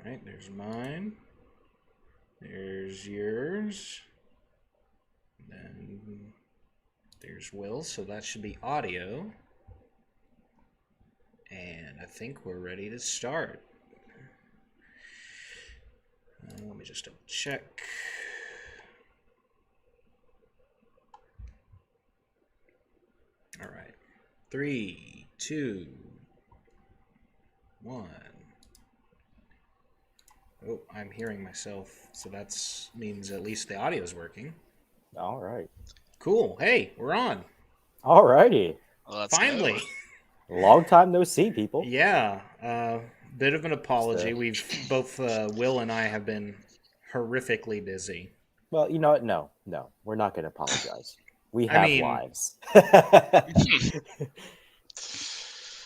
right, there's mine. There's yours. Then there's Will's, so that should be audio. And I think we're ready to start. Let me just double check. All right. 3, 2, 1. Oh, I'm hearing myself, so that means at least the audio is working. All right. Cool. Hey, we're on. All righty. Well, let's Finally. Go. Long time no see, people. Yeah. Bit of an apology. We've both, Will and I, have been horrifically busy. Well, you know what? No, we're not going to apologize. We have lives.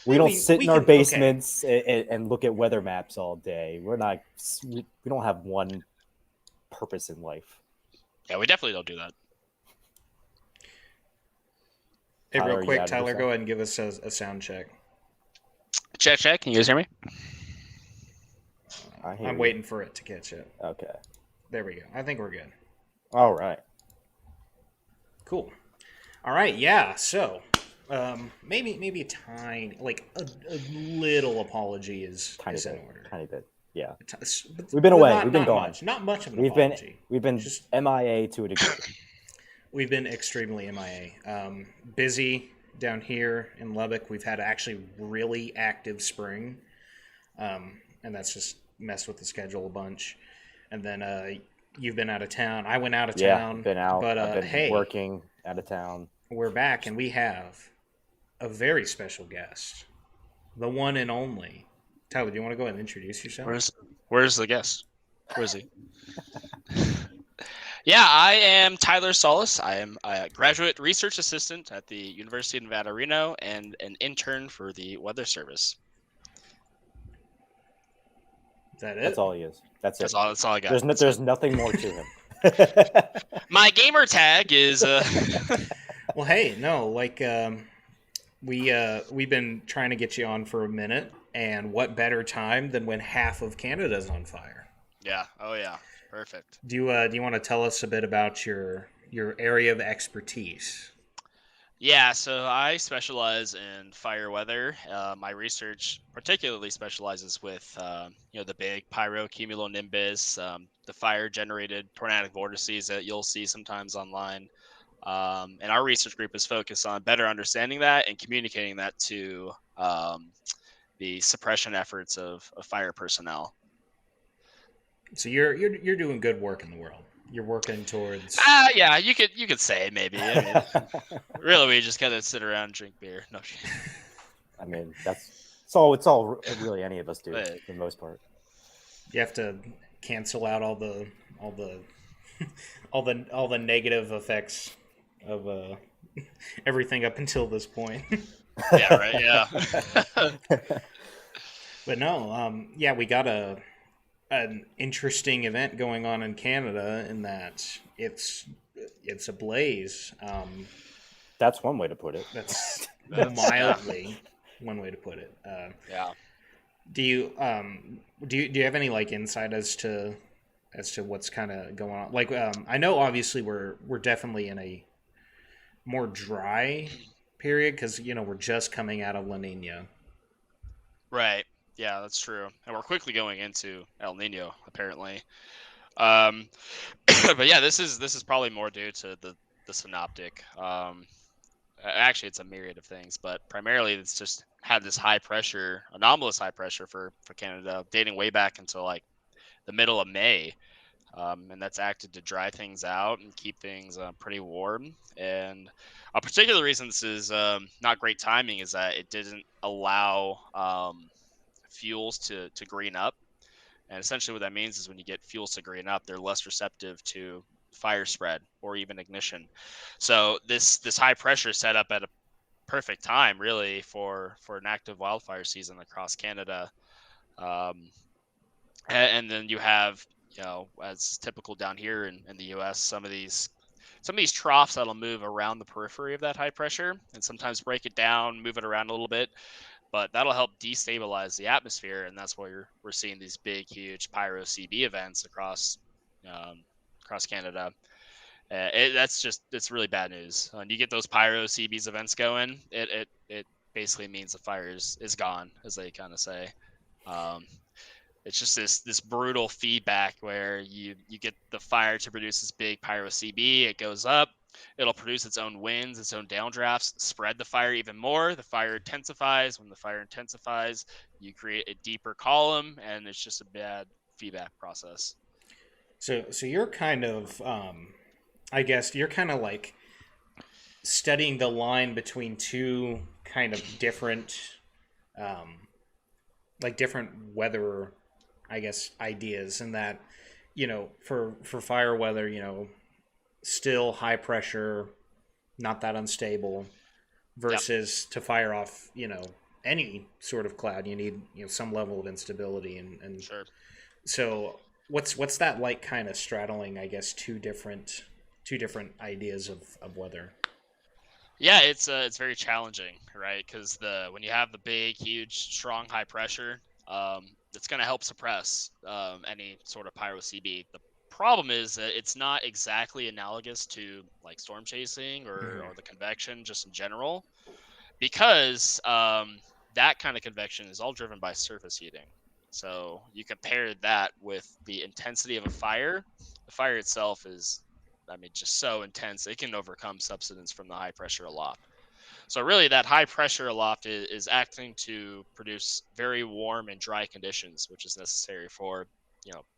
We don't sit in our basements and look at weather maps all day. We don't have one purpose in life. Yeah, we definitely don't do that. Hey, real quick, Tyler, go ahead and give us a sound check. Check. Can you guys hear me? I'm waiting for it to catch it. Okay. There we go. I think we're good. All right. Cool. All right. Yeah. So, maybe a tiny, like a little apology is in order. Tiny bit. Yeah. We've been away. We've been gone. Not much of an apology. We've been just MIA to a degree. We've been extremely MIA. Busy down here in Lubbock. We've had actually really active spring, and that's just messed with the schedule a bunch. And then you've been out of town. I went out of town. Yeah, been out. But I've been hey, working out of town. We're back, and we have a very special guest, the one and only. Tyler, do you want to go ahead and introduce yourself? Where's the guest? Where is he? Yeah, I am Tyler Salas. I am a graduate research assistant at the University of Nevada, Reno, and an intern for the Weather Service. Is that it? That's all he is. That's it. That's all I got. There's nothing more to him. My gamer tag is. Well, hey, no, like we've been trying to get you on for a minute, and what better time than when half of Canada's on fire? Yeah. Oh yeah. Perfect. Do you want to tell us a bit about your area of expertise? Yeah, so I specialize in fire weather. My research particularly specializes with the big pyrocumulonimbus, the fire-generated tornadic vortices that you'll see sometimes online. And our research group is focused on better understanding that and communicating that to the suppression efforts of fire personnel. So you're doing good work in the world. You're working towards. Yeah, you could say maybe. I mean, really, we just kind of sit around and drink beer. No. I mean, it's all really any of us do for the most part. You have to cancel out all the all the negative effects of everything up until this point. Yeah. Right. Yeah. But no. Yeah, we got an interesting event going on in Canada in that it's ablaze. That's one way to put it. That's mildly one way to put it. Yeah. Do you have any like insight as to what's kind of going on? Like I know obviously we're definitely in a more dry period because we're just coming out of La Nina. Right. Yeah, that's true. And we're quickly going into El Nino, apparently. But yeah, this is probably more due to the synoptic. Actually, it's a myriad of things, but primarily it's just had this anomalous high pressure for Canada, dating way back until like the middle of May. And that's acted to dry things out and keep things pretty warm. And a particular reason this is not great timing is that it didn't allow fuels to green up. And essentially what that means is when you get fuels to green up, they're less receptive to fire spread or even ignition. So this high pressure set up at a perfect time really for an active wildfire season across Canada. And then you have, as typical down here in the US, some of these troughs that'll move around the periphery of that high pressure and sometimes break it down, move it around a little bit. but that'll help destabilize the atmosphere, and that's why we're seeing these big, huge pyro CB events across Canada. It's really bad news. When you get those pyro CBs events going, it basically means the fire is gone, as they kind of say. It's just this brutal feedback where you get the fire to produce this big pyro CB. It goes up. It'll produce its own winds, its own downdrafts, spread the fire even more. The fire intensifies. When the fire intensifies, you create a deeper column, and it's just a bad feedback process. So you're kind of, I guess you're kind of like studying the line between two kind of different, like different weather, I guess, ideas, and that, for fire weather, still high pressure, not that unstable, Yep. versus to fire off, any sort of cloud, you need some level of instability, and Sure. so what's that like, kind of straddling, I guess, two different ideas of weather. Yeah, it's very challenging, right? Because when you have the big, huge, strong, high pressure, it's going to help suppress any sort of pyro CB. The problem is that it's not exactly analogous to like storm chasing or the convection just in general, because that kind of convection is all driven by surface heating. So you compare that with the intensity of a fire. The fire itself is, I mean, just so intense, it can overcome subsidence from the high pressure aloft. So really that high pressure aloft is acting to produce very warm and dry conditions, which is necessary for,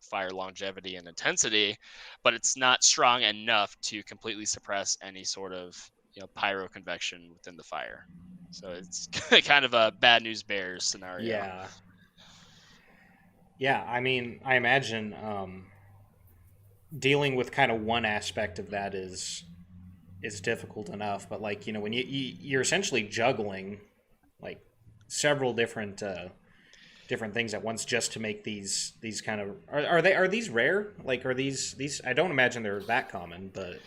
fire longevity and intensity, but it's not strong enough to completely suppress any sort of, pyro convection within the fire. So it's kind of a bad news bears scenario. Yeah. Yeah, I mean, I imagine dealing with kind of one aspect of that is difficult enough, but like, when you're essentially juggling like several different things at once just to make these kind of, are these rare? Like, are these I don't imagine they're that common, but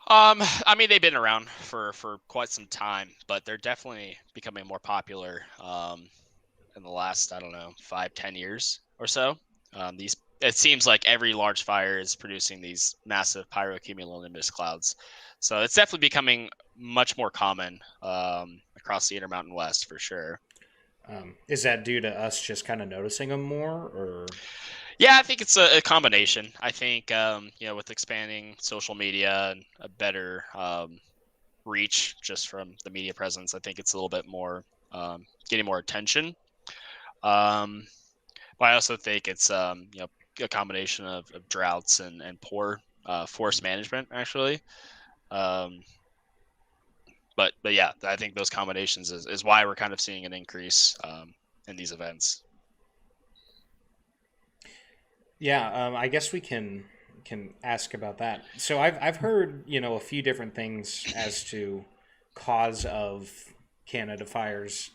I mean, they've been around for quite some time, but they're definitely becoming more popular in the last, I don't know, 5-10 years or so. It seems like every large fire is producing these massive pyrocumulonimbus clouds, so it's definitely becoming much more common across the Intermountain West for sure. is that due to us just kind of noticing them more, or? Yeah, I think it's a combination. I think with expanding social media and a better reach just from the media presence, I think it's a little bit more getting more attention. But I also think it's a combination of droughts and poor forest management actually. Um, but yeah, I think those combinations is why we're kind of seeing an increase in these events. Yeah, I guess we can ask about that. So I've heard a few different things as to cause of Canada fires.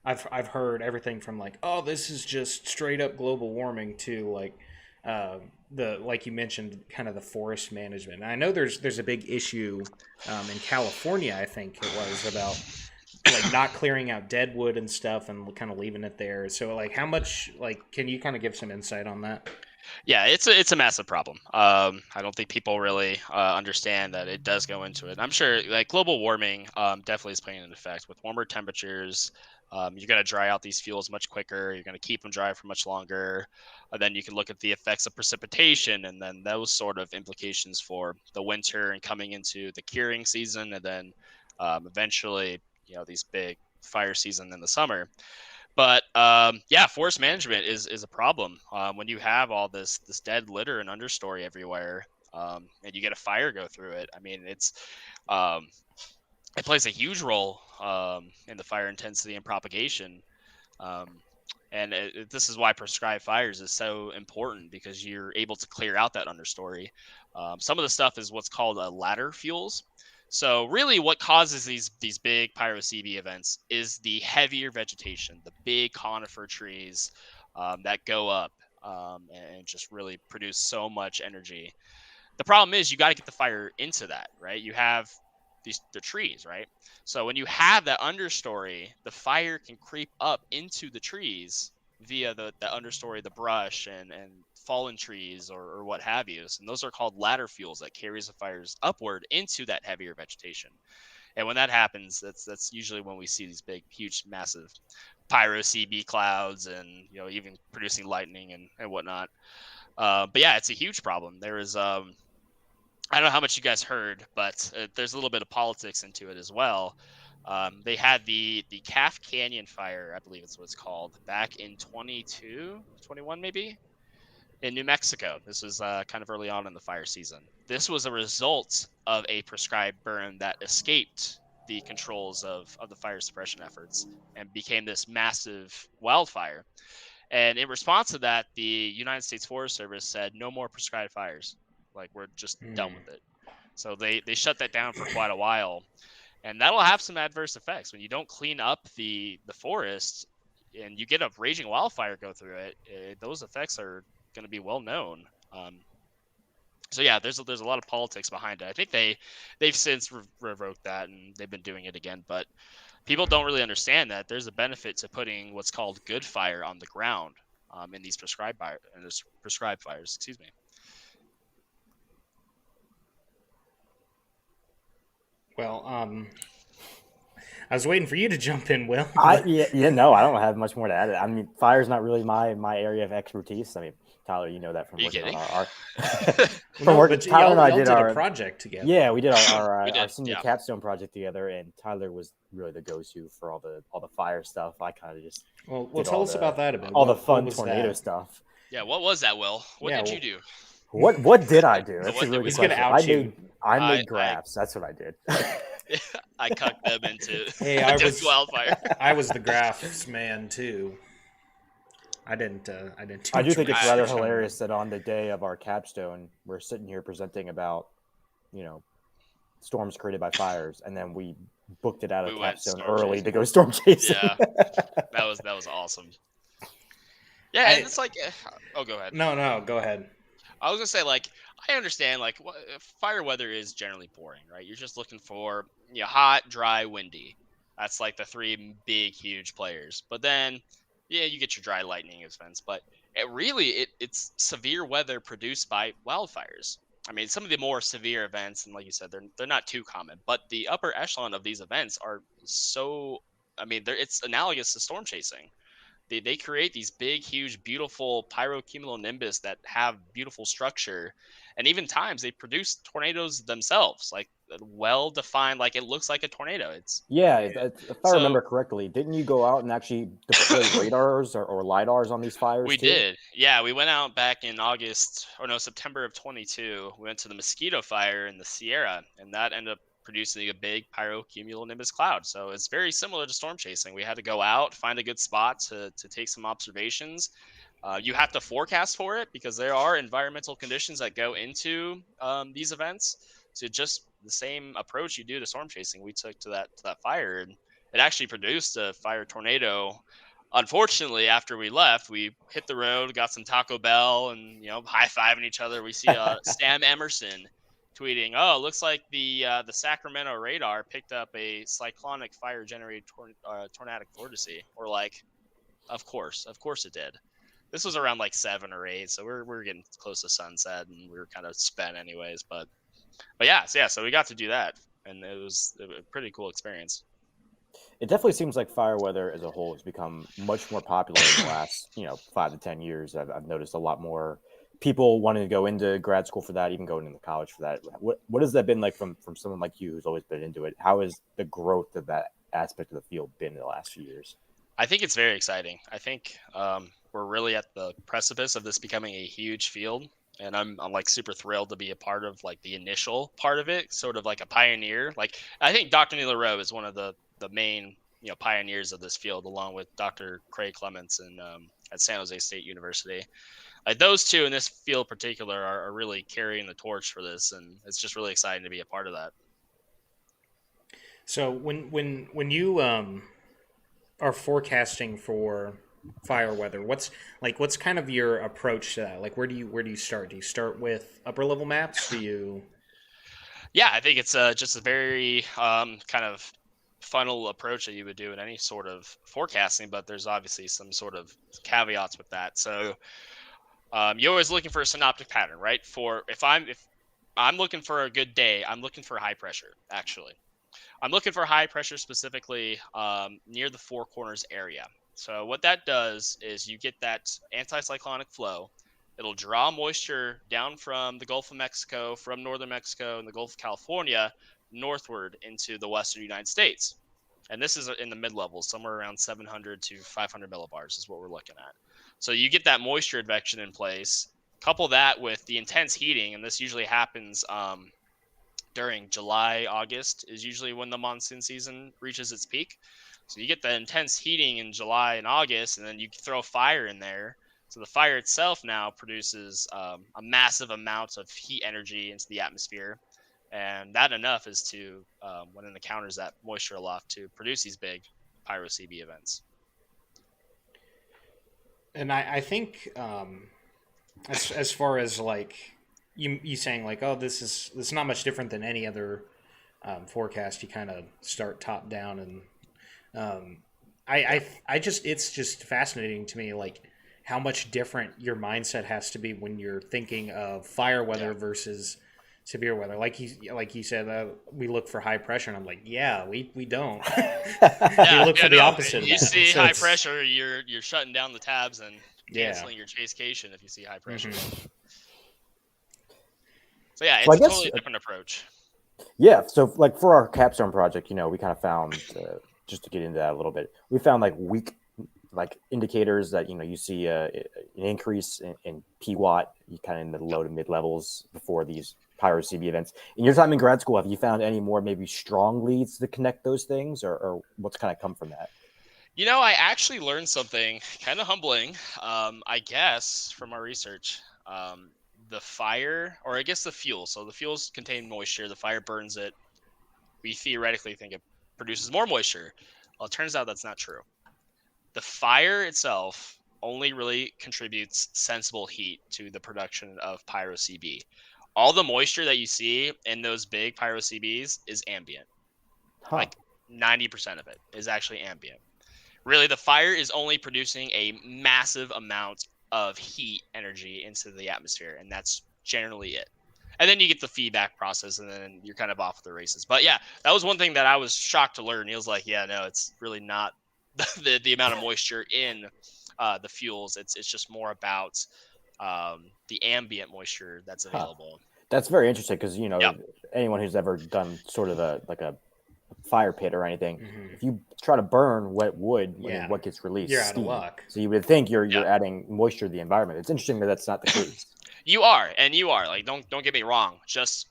I've heard everything from like, oh, this is just straight up global warming, to like the, like you mentioned, kind of the forest management. And I know there's a big issue in California. I think it was about like not clearing out dead wood and stuff and kind of leaving it there. So like, how much, like, can you kind of give some insight on that? Yeah, it's a massive problem. I don't think people really understand that it does go into it. I'm sure like global warming definitely is playing an effect with warmer temperatures. You're going to dry out these fuels much quicker. You're going to keep them dry for much longer. And then you can look at the effects of precipitation, and then those sort of implications for the winter and coming into the curing season, and then eventually, these big fire season in the summer. But yeah, forest management is a problem when you have all this dead litter and understory everywhere, and you get a fire go through it. I mean, um, it plays a huge role in the fire intensity and propagation. Um, and this is why prescribed fires is so important, because you're able to clear out that understory. Some of the stuff is what's called ladder fuels. So really what causes these big pyro CB events is the heavier vegetation, the big conifer trees that go up and just really produce so much energy. The problem is you got to get the fire into that, right? You have the trees, right? So when you have that understory, the fire can creep up into the trees via the understory, the brush and fallen trees or what have you. And those are called ladder fuels that carries the fires upward into that heavier vegetation. And when that happens, that's usually when we see these big, huge, massive pyro CB clouds, and even producing lightning and whatnot. But yeah, it's a huge problem. There is I don't know how much you guys heard, but there's a little bit of politics into it as well. They had the Calf Canyon fire, I believe it's what it's called, back in 22, 21 maybe, in New Mexico. This was kind of early on in the fire season. This was a result of a prescribed burn that escaped the controls of the fire suppression efforts and became this massive wildfire. And in response to that, the United States Forest Service said no more prescribed fires. Like, we're just done with it. So they shut that down for quite a while. And that'll have some adverse effects. When you don't clean up the forest and you get a raging wildfire go through it, those effects are going to be well known. So yeah, there's a lot of politics behind it. I think they've since revoked that and they've been doing it again. But people don't really understand that there's a benefit to putting what's called good fire on the ground in these prescribed fires. Excuse me. Well, I was waiting for you to jump in, Will. No, I don't have much more to add. I mean, fire's not really my area of expertise. I mean, Tyler, you know that from working on our from working. Tyler and I did a project together. Yeah, we did our senior capstone project together, and Tyler was really the go-to for all the fire stuff. I kind of just tell us about that a bit. All the fun tornado stuff. Yeah, what was that, Will? What did you do? What did I do? That's a really good question. I made graphs. That's what I did. I cucked them into wildfire. I was the graphs man too. I didn't. I do think it's rather hilarious that on the day of our capstone, we're sitting here presenting about, storms created by fires, and then we booked it out of capstone early to go storm chasing. Yeah, that was awesome. Yeah, and it's like, oh, go ahead. No, go ahead. I was gonna say, like, I understand, like, fire weather is generally boring, right? You're just looking for hot, dry, windy. That's like the three big, huge players. But then, yeah, you get your dry lightning events. But it's severe weather produced by wildfires. I mean, some of the more severe events, and like you said, they're not too common. But the upper echelon of these events are so. I mean, it's analogous to storm chasing. They create these big, huge, beautiful pyrocumulonimbus that have beautiful structure, and even times they produce tornadoes themselves, like well-defined, like it looks like a tornado. If I remember correctly, didn't you go out and actually deploy radars or lidars on these fires? We did. Yeah, we went out back in September of 22. We went to the Mosquito Fire in the Sierra, and that ended up producing a big pyrocumulonimbus cloud. So it's very similar to storm chasing. We had to go out, find a good spot to take some observations. You have to forecast for it because there are environmental conditions that go into these events. So just the same approach you do to storm chasing, we took to that fire, and it actually produced a fire tornado. Unfortunately, after we left, we hit the road, got some Taco Bell, and high-fiving each other. We see Sam Emerson tweeting, "Oh, looks like the Sacramento radar picked up a cyclonic fire-generated tornadic vortice." We're like, of course it did. This was around like 7 or 8, so we're getting close to sunset, and we were kind of spent anyways. But yeah, so we got to do that, and it was a pretty cool experience. It definitely seems like fire weather as a whole has become much more popular in the last 5 to 10 years. I've noticed a lot more people wanting to go into grad school for that, even going into college for that. What has that been like from someone like you who's always been into it? How has the growth of that aspect of the field been in the last few years? I think it's very exciting. I think we're really at the precipice of this becoming a huge field, and I'm like super thrilled to be a part of like the initial part of it, sort of like a pioneer. Like, I think Dr. Neil Rowe is one of the main pioneers of this field, along with Dr. Craig Clements and at San Jose State University. Like, those two in this field in particular are really carrying the torch for this, and it's just really exciting to be a part of that. So when you are forecasting for fire weather, what's kind of your approach to that? Like, where do you start? Do you start with upper level maps? Do you? Yeah, I think it's just a very kind of funnel approach that you would do in any sort of forecasting, but there's obviously some sort of caveats with that. So you're always looking for a synoptic pattern, right? If I'm looking for a good day, I'm looking for high pressure. Actually, I'm looking for high pressure specifically near the Four Corners area. So what that does is you get that anticyclonic flow. It'll draw moisture down from the Gulf of Mexico, from northern Mexico, and the Gulf of California northward into the western United States. And this is in the mid levels, somewhere around 700 to 500 millibars is what we're looking at. So you get that moisture advection in place. Couple that with the intense heating, and this usually happens during July, August is usually when the monsoon season reaches its peak. So you get the intense heating in July and August, and then you throw fire in there. So the fire itself now produces a massive amount of heat energy into the atmosphere. And that enough is to, when it encounters that moisture aloft, to produce these big pyro CB events. And I think as far as like you saying like, oh, this is not much different than any other forecast. You kind of start top down, and I just it's just fascinating to me like how much different your mindset has to be when you're thinking of fire Yeah. weather versus severe weather. Like you said, we look for high pressure, and I'm like, yeah, we don't. We Yeah, look for yeah, the no. opposite of You that. see So high it's pressure, you're shutting down the tabs and yeah. canceling your chasecation if you see high pressure. Hmm. So yeah, Well, it's I a guess totally different approach. yeah. So like for our capstone project, we kind of found just to get into that a little bit, we found like weak like indicators that you see an increase in PWatt, you kind of in the low to mid levels before these pyro CB events. In your time in grad school, have you found any more maybe strong leads to connect those things, or what's kind of come from that? I actually learned something kind of humbling, I guess, from our research. The fire, or I guess the fuel. So the fuels contain moisture. The fire burns it. We theoretically think it produces more moisture. Well, it turns out that's not true. The fire itself only really contributes sensible heat to the production of pyro CB. All the moisture that you see in those big pyro CBs is ambient. Huh. Like 90% of it is actually ambient. Really, the fire is only producing a massive amount of heat energy into the atmosphere, and that's generally it. And then you get the feedback process, and then you're kind of off the races. But yeah, that was one thing that I was shocked to learn. He was like, "Yeah, no, it's really not the amount of moisture in the fuels. It's just more about the ambient moisture that's Huh. available." That's very interesting because Yep. anyone who's ever done sort of a fire pit or anything, Hmm. if you try to burn wet wood, Yeah, what gets released? you're out of Steam. luck. So you would think you're Yeah. adding moisture to the environment. It's interesting that that's not the case. You are, and you are. Like, don't get me wrong. Just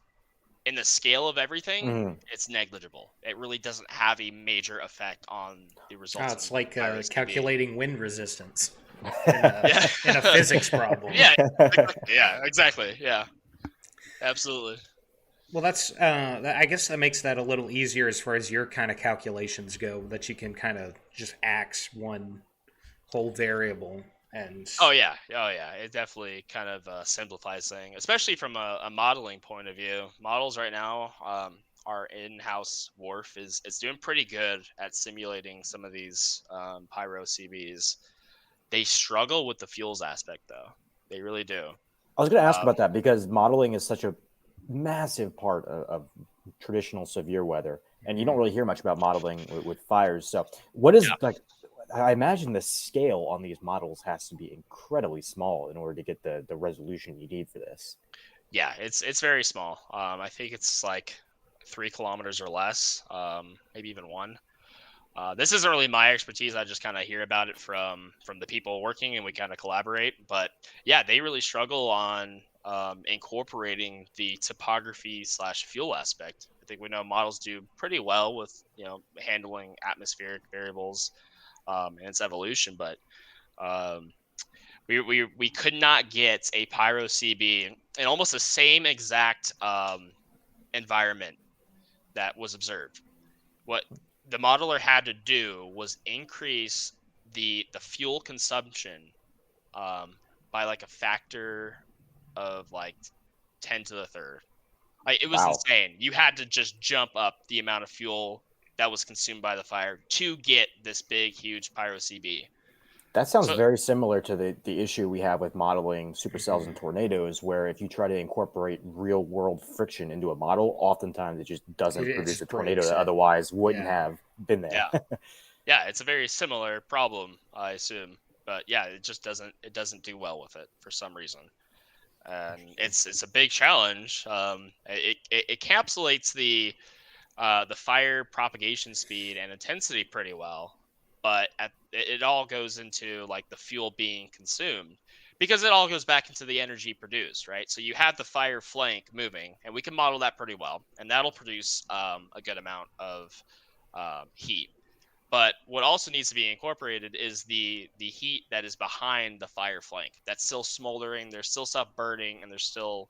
in the scale of everything, Mhm. it's negligible. It really doesn't have a major effect on the It's resulting like pyro CB. calculating wind resistance in a Yeah. in a physics problem. Yeah. Yeah. Exactly. Yeah. Absolutely. Well, I guess that makes that a little easier as far as your kind of calculations go. That you can kind of just axe one whole variable and Oh yeah. Oh yeah. It definitely kind of simplifies things, especially from a modeling point of view. Models right now, our in-house WRF is doing pretty good at simulating some of these pyro CBs. They struggle with the fuels aspect, though. They really do. I was going to ask Um, about that because modeling is such a massive part of traditional severe weather, and you don't really hear much about modeling with fires. So, what is yeah. like? I imagine the scale on these models has to be incredibly small in order to get the resolution you need for this. Yeah, it's very small. I think it's like 3 kilometers or less, maybe even one. This isn't really my expertise. I just kind of hear about it from the people working, and we kind of collaborate. But yeah, they really struggle on incorporating the topography slash fuel aspect. I think we know models do pretty well with handling atmospheric variables and its evolution, but um, we could not get a pyro CB in almost the same exact environment that was observed. What the modeler had to do was increase the fuel consumption um, by like a factor of like 10 to the third. It was Wow. insane. You had to just jump up the amount of fuel that was consumed by the fire to get this big, huge pyro CB. That sounds So very similar to the issue we have with modeling supercells Mm-hmm. and tornadoes, where if you try to incorporate real world friction into a model, oftentimes it just doesn't It produce a just tornado breaks that it. otherwise wouldn't Yeah. have been there. yeah, yeah, it's a very similar problem, I assume. But yeah, it doesn't do well with it for some reason, and it's a big challenge. It encapsulates the fire propagation speed and intensity pretty well, but it all goes into like the fuel being consumed, because it all goes back into the energy produced, right? So you have the fire flank moving, and we can model that pretty well, and that'll produce a good amount of heat. But what also needs to be incorporated is the heat that is behind the fire flank. That's still smoldering. There's still stuff burning, and there's still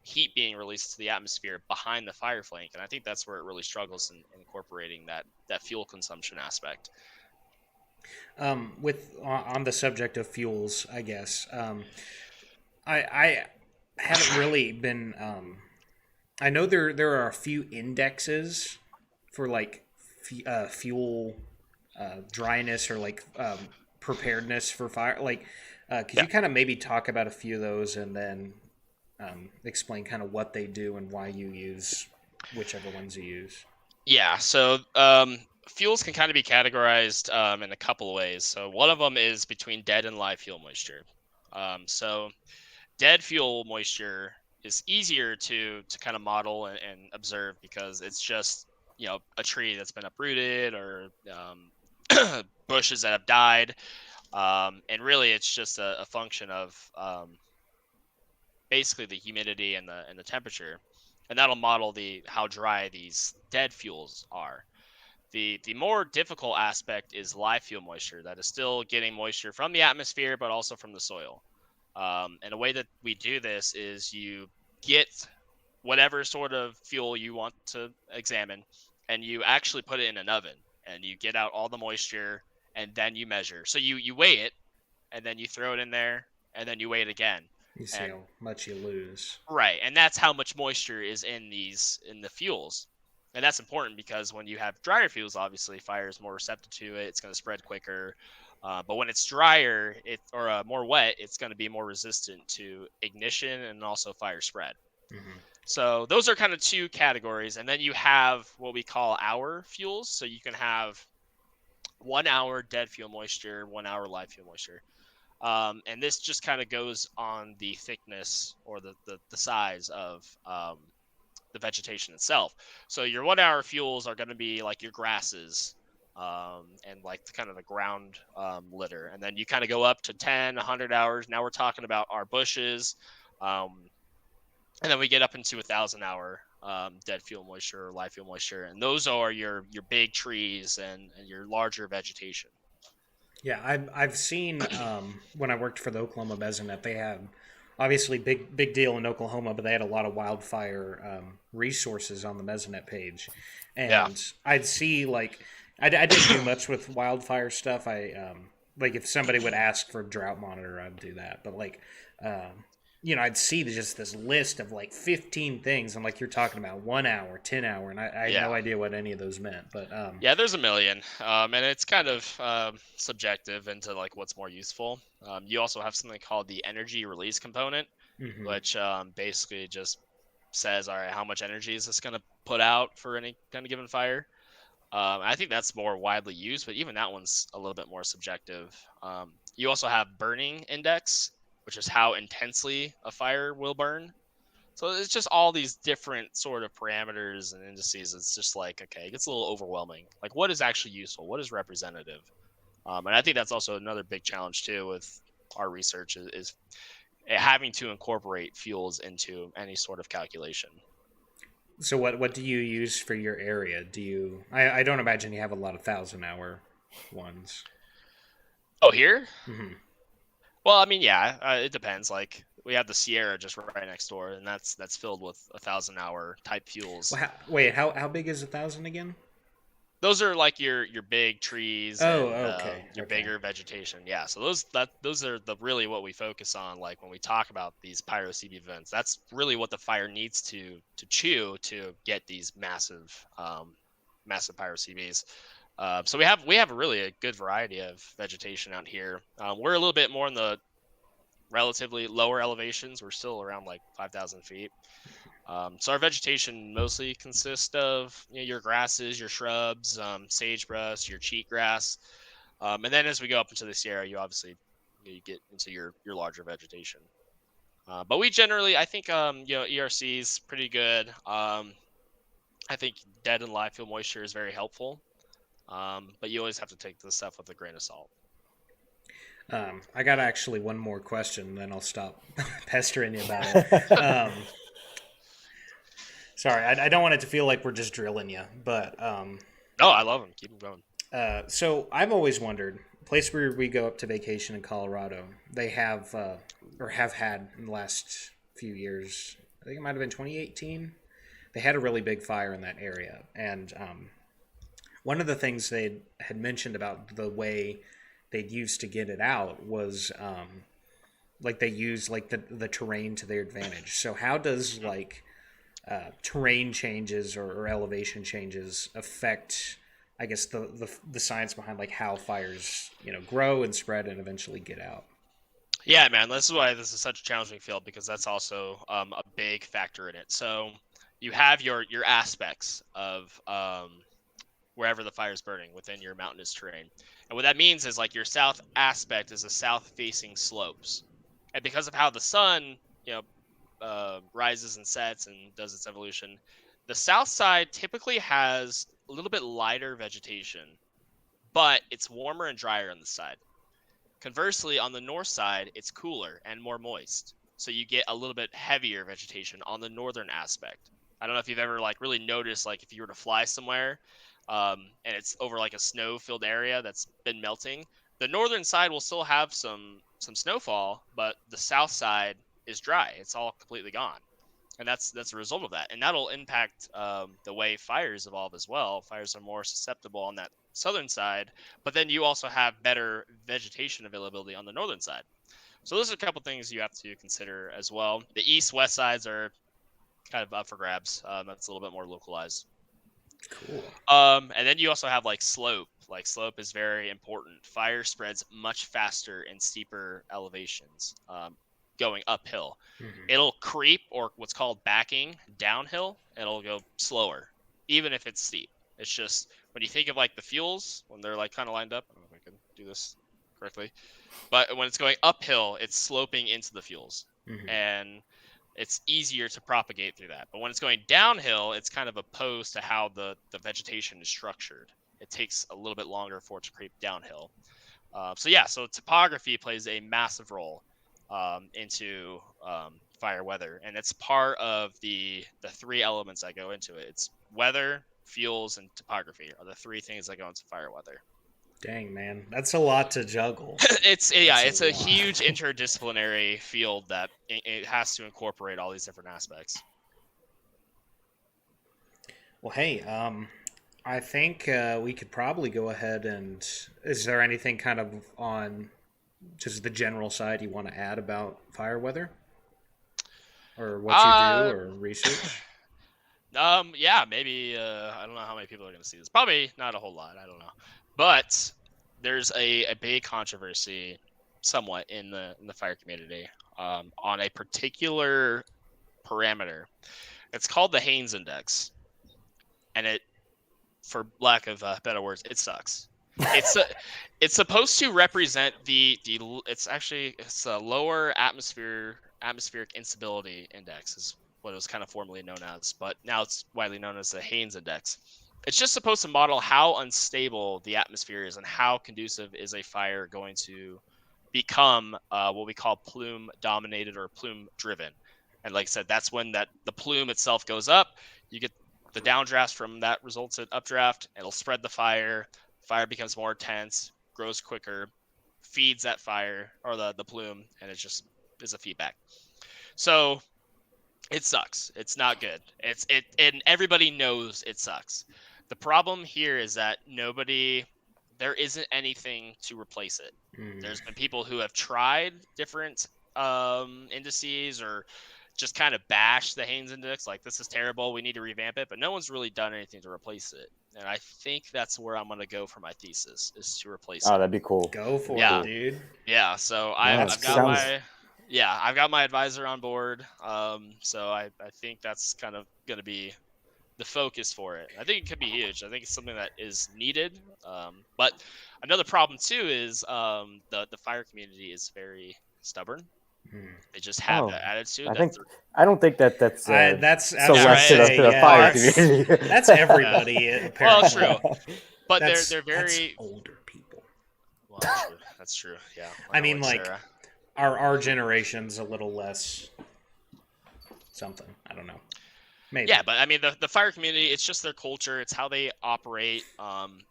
heat being released to the atmosphere behind the fire flank. And I think that's where it really struggles in incorporating that fuel consumption aspect. With on the subject of fuels, I guess I haven't really been. I know there are a few indexes for like fuel dryness or like preparedness for fire. Like, could Yeah. you kind of maybe talk about a few of those and then explain kind of what they do and why you use whichever ones you use? Yeah. So fuels can kind of be categorized in a couple of ways. So one of them is between dead and live fuel moisture. So dead fuel moisture is easier to kind of model and observe, because it's just a tree that's been uprooted, or bushes that have died, and really it's just a function of basically the humidity and the temperature, and that'll model how dry these dead fuels are. The more difficult aspect is live fuel moisture, that is still getting moisture from the atmosphere but also from the soil. And a way that we do this is you get whatever sort of fuel you want to examine, and you actually put it in an oven, and you get out all the moisture, and then you measure. So you weigh it, and then you throw it in there, and then you weigh it again. You see And how much you lose. right, and that's how much moisture is in the fuels. And that's important because when you have drier fuels, obviously fire is more receptive to it. It's going to spread quicker. But when it's drier, or more wet, it's going to be more resistant to ignition and also fire spread. Mm-hmm. So those are kind of two categories. And then you have what we call hour fuels. So you can have 1 hour dead fuel moisture, 1 hour live fuel moisture. And this just kind of goes on the thickness or the size of the vegetation itself. So your 1 hour fuels are going to be like your grasses, and like kind of the ground litter. And then you kind of go up to 10, 100 hours. Now we're talking about our bushes. And then we get up into 1,000 hour dead fuel moisture or live fuel moisture. And those are your big trees and your larger vegetation. Yeah, I've seen when I worked for the Oklahoma Mesonet, they had obviously big deal in Oklahoma, but they had a lot of wildfire resources on the Mesonet page, Yeah. and I'd see like I didn't do much with wildfire stuff. I like if somebody would ask for a drought monitor, I'd do that, but like. I'd see just this list of like 15 things, and like you're talking about 1 hour, 10 hour, and I had no Yeah. idea what any of those meant. But Yeah, there's a million, and it's kind of subjective into like what's more useful. You also have something called the energy release component, mhm. which basically just says, all right, how much energy is this going to put out for any kind of given fire? I think that's more widely used, but even that one's a little bit more subjective. You also have burning index, which is how intensely a fire will burn. So it's just all these different sort of parameters and indices. It's just like, okay, it gets a little overwhelming. Like, what is actually useful? What is representative? And I think that's also another big challenge too with our research is having to incorporate fuels into any sort of calculation. So what do you use for your area? I don't imagine you have a lot of 1,000 hour ones. Oh, here? Mm-hmm. Well, I mean, yeah, it depends. Like we have the Sierra just right next door, and that's filled with 1,000 hour type fuels. Well, wait, how big is 1,000 again? Those are like your big trees Oh, and okay, your okay. bigger vegetation. Yeah, so those are the really what we focus on. Like when we talk about these pyro CB events, that's really what the fire needs to chew to get these massive pyro CBs. So we have really a good variety of vegetation out here. We're a little bit more in the relatively lower elevations. We're still around like 5,000 feet. So our vegetation mostly consists of your grasses, your shrubs, sagebrush, your cheatgrass, and then as we go up into the Sierra, you obviously you get into your larger vegetation. But we generally, I think, ERC is pretty good. I think dead and live field moisture is very helpful, but you always have to take this stuff with a grain of salt. I got actually one more question, then I'll stop pestering you about it. Sorry, I don't want it to feel like we're just drilling you, but No, I love them. Keep them going. so I've always wondered, place where we go up to vacation in Colorado, they have or have had in the last few years. I think it might have been 2018. They had a really big fire in that area, and one of the things they had mentioned about the way they'd used to get it out was like they use like the terrain to their advantage. So how does like terrain changes or elevation changes affect, I guess, the science behind like how fires grow and spread and eventually get out? Yeah, man, this is why this is such a challenging field because that's also a big factor in it. So you have your aspects of wherever the fire is burning within your mountainous terrain, and what that means is like your south aspect is the south-facing slopes, and because of how the sun rises and sets and does its evolution, the south side typically has a little bit lighter vegetation, but it's warmer and drier on the side. Conversely, on the north side, it's cooler and more moist. So you get a little bit heavier vegetation on the northern aspect. I don't know if you've ever like really noticed like if you were to fly somewhere and it's over like a snow-filled area that's been melting, the northern side will still have some snowfall, but the south side is dry. It's all completely gone, and that's a result of that, and that'll impact the way fires evolve as well. Fires are more susceptible on that southern side, but then you also have better vegetation availability on the northern side. So those are a couple things you have to consider as well. The east-west sides are kind of up for grabs. That's a little bit more localized. Cool. And then you also have like slope. Like slope is very important. Fire spreads much faster in steeper elevations, going uphill. Mm-hmm. It'll creep or what's called backing downhill. It'll go slower, even if it's steep. It's just when you think of like the fuels when they're like kind of lined up. I don't know if I can do this correctly, but when it's going uphill, it's sloping into the fuels, Mm-hmm. and it's easier to propagate through that. But when it's going downhill, it's kind of opposed to how the vegetation is structured. It takes a little bit longer for it to creep downhill. So topography plays a massive role into fire weather, and it's part of the three elements that go into it. It's weather, fuels, and topography are the three things that go into fire weather. Dang, man, that's a lot to juggle. It's That's a a lot. huge interdisciplinary field that it has to incorporate all these different aspects. Well, hey, I think we could probably go ahead and. Is there anything kind of on just the general side you want to add about fire weather or what you do Uh, or research? yeah, maybe. I don't know how many people are going to see this. Probably not a whole lot. I don't know, but there's a big controversy, somewhat in the fire community, on a particular parameter. It's called the Haynes Index, and it, for lack of better words, it sucks. It's a, it's supposed to represent it's a lower atmospheric instability index is what it was kind of formerly known as, but now it's widely known as the Haynes Index. It's just supposed to model how unstable the atmosphere is and how conducive is a fire going to become what we call plume dominated or plume driven. And like I said, that's when the plume itself goes up. You get the downdraft from that results in updraft. It'll spread the fire. Fire becomes more intense, grows quicker, feeds that fire or the plume, and it just is a feedback. So it sucks. It's not good. And everybody knows it sucks. The problem here is that there isn't anything to replace it. There's been people who have tried different indices or just kind of bash the Haynes index, like this is terrible, we need to revamp it, but no one's really done anything to replace it. And I think that's where I'm going to go for my thesis, is to replace it. Oh, that'd be cool. Go for Yeah. it, dude. Yeah, so I've got my advisor on board. So I think that's kind of going to be the focus for it. I think it could be huge. I think it's something that is needed. But another problem too is the fire community is very stubborn. They just have that attitude. I don't think that's that's selected to the fire community. That's everybody. Apparently. Well, true, but they're very that's older people. Well, that's true. Yeah. I mean, like Sarah. our generation's a little less something. I don't know. Maybe. Yeah, but I mean, the fire community, it's just their culture. It's how they operate.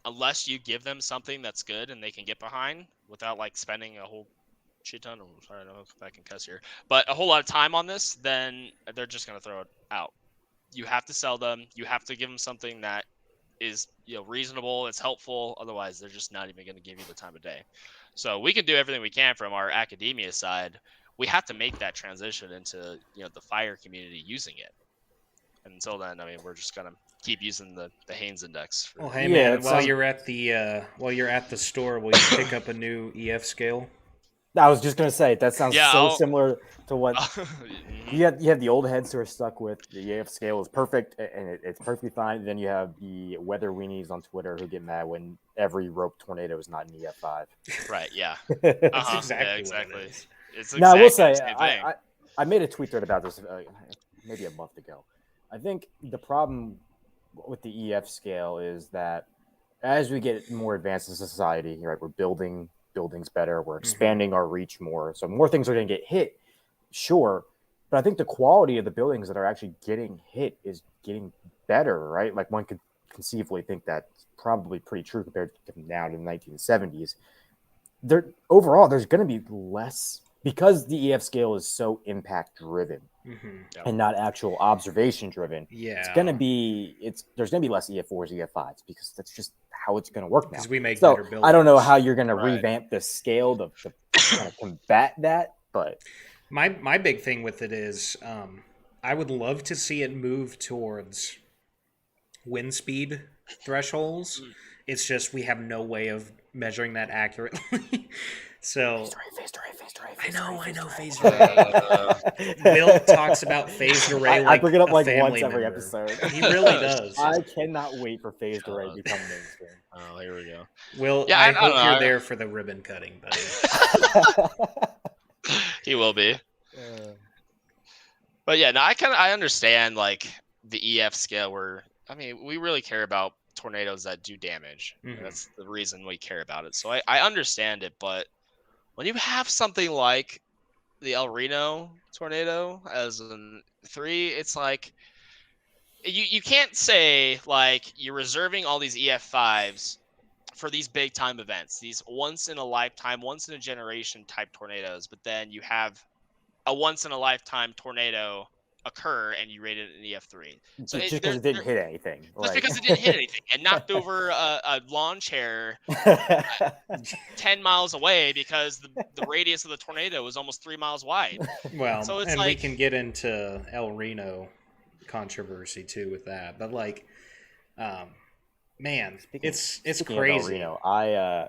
Unless you give them something that's good and they can get behind without like spending a whole shit ton of, sorry, I don't know if I can cuss here, but a whole lot of time on this, then they're just going to throw it out. You have to sell them. You have to give them something that is, reasonable. It's helpful. Otherwise, they're just not even going to give you the time of day. So we can do everything we can from our academia side. We have to make that transition into, the fire community using it. And until then, I mean, we're just gonna keep using the Haynes index. Well, hey man, while you're at the store, will you pick up a new EF scale? I was just gonna say that sounds similar to what you have the old heads who are stuck with the EF scale is perfect and it's perfectly fine. Then you have the weather weenies on Twitter who get mad when every rope tornado is not an EF5. Right. Yeah. That's exactly. Exactly. What it is. It's exactly now I will say the same thing. I made a tweet thread about this maybe a month ago. I think the problem with the EF scale is that as we get more advanced in society, right, we're building buildings better, we're expanding our reach more, so more things are going to get hit, sure, but I think the quality of the buildings that are actually getting hit is getting better, right? Like one could conceivably think that's probably pretty true compared to now to the 1970s. Overall, there's going to be less because the EF scale is so impact driven and not actual observation driven. Yeah, there's going to be less EF4s, EF5s because that's just how it's going to work now. Because we make so better buildings. I don't know how you're going to revamp the scale to kind of combat that, but my big thing with it is I would love to see it move towards wind speed thresholds. It's just we have no way of measuring that accurately. So phased array. I know phased array. Will talks about phased array like I bring it up like family once every member. episode. He really does. I cannot wait for phased array to become mainstream. Oh, here we go. Will, Yeah, I I hope know. you're there for the ribbon cutting, buddy. He will be. But yeah, no, I understand like the EF scale where we really care about tornadoes that do damage. That's the reason we care about it. So I understand it, but when you have something like the El Reno tornado as a 3, it's like you can't say like you're reserving all these EF5s for these big time events, these once in a lifetime, once in a generation type tornadoes, but then you have a once in a lifetime tornado occur and you rate it an EF3. So just because it didn't hit anything. Just because it didn't hit anything and knocked over a lawn chair 10 miles away because the radius of the tornado was almost 3 miles wide. Well, so it's and like, we can get into El Reno controversy too with that, but like, man, it's crazy. El Reno, I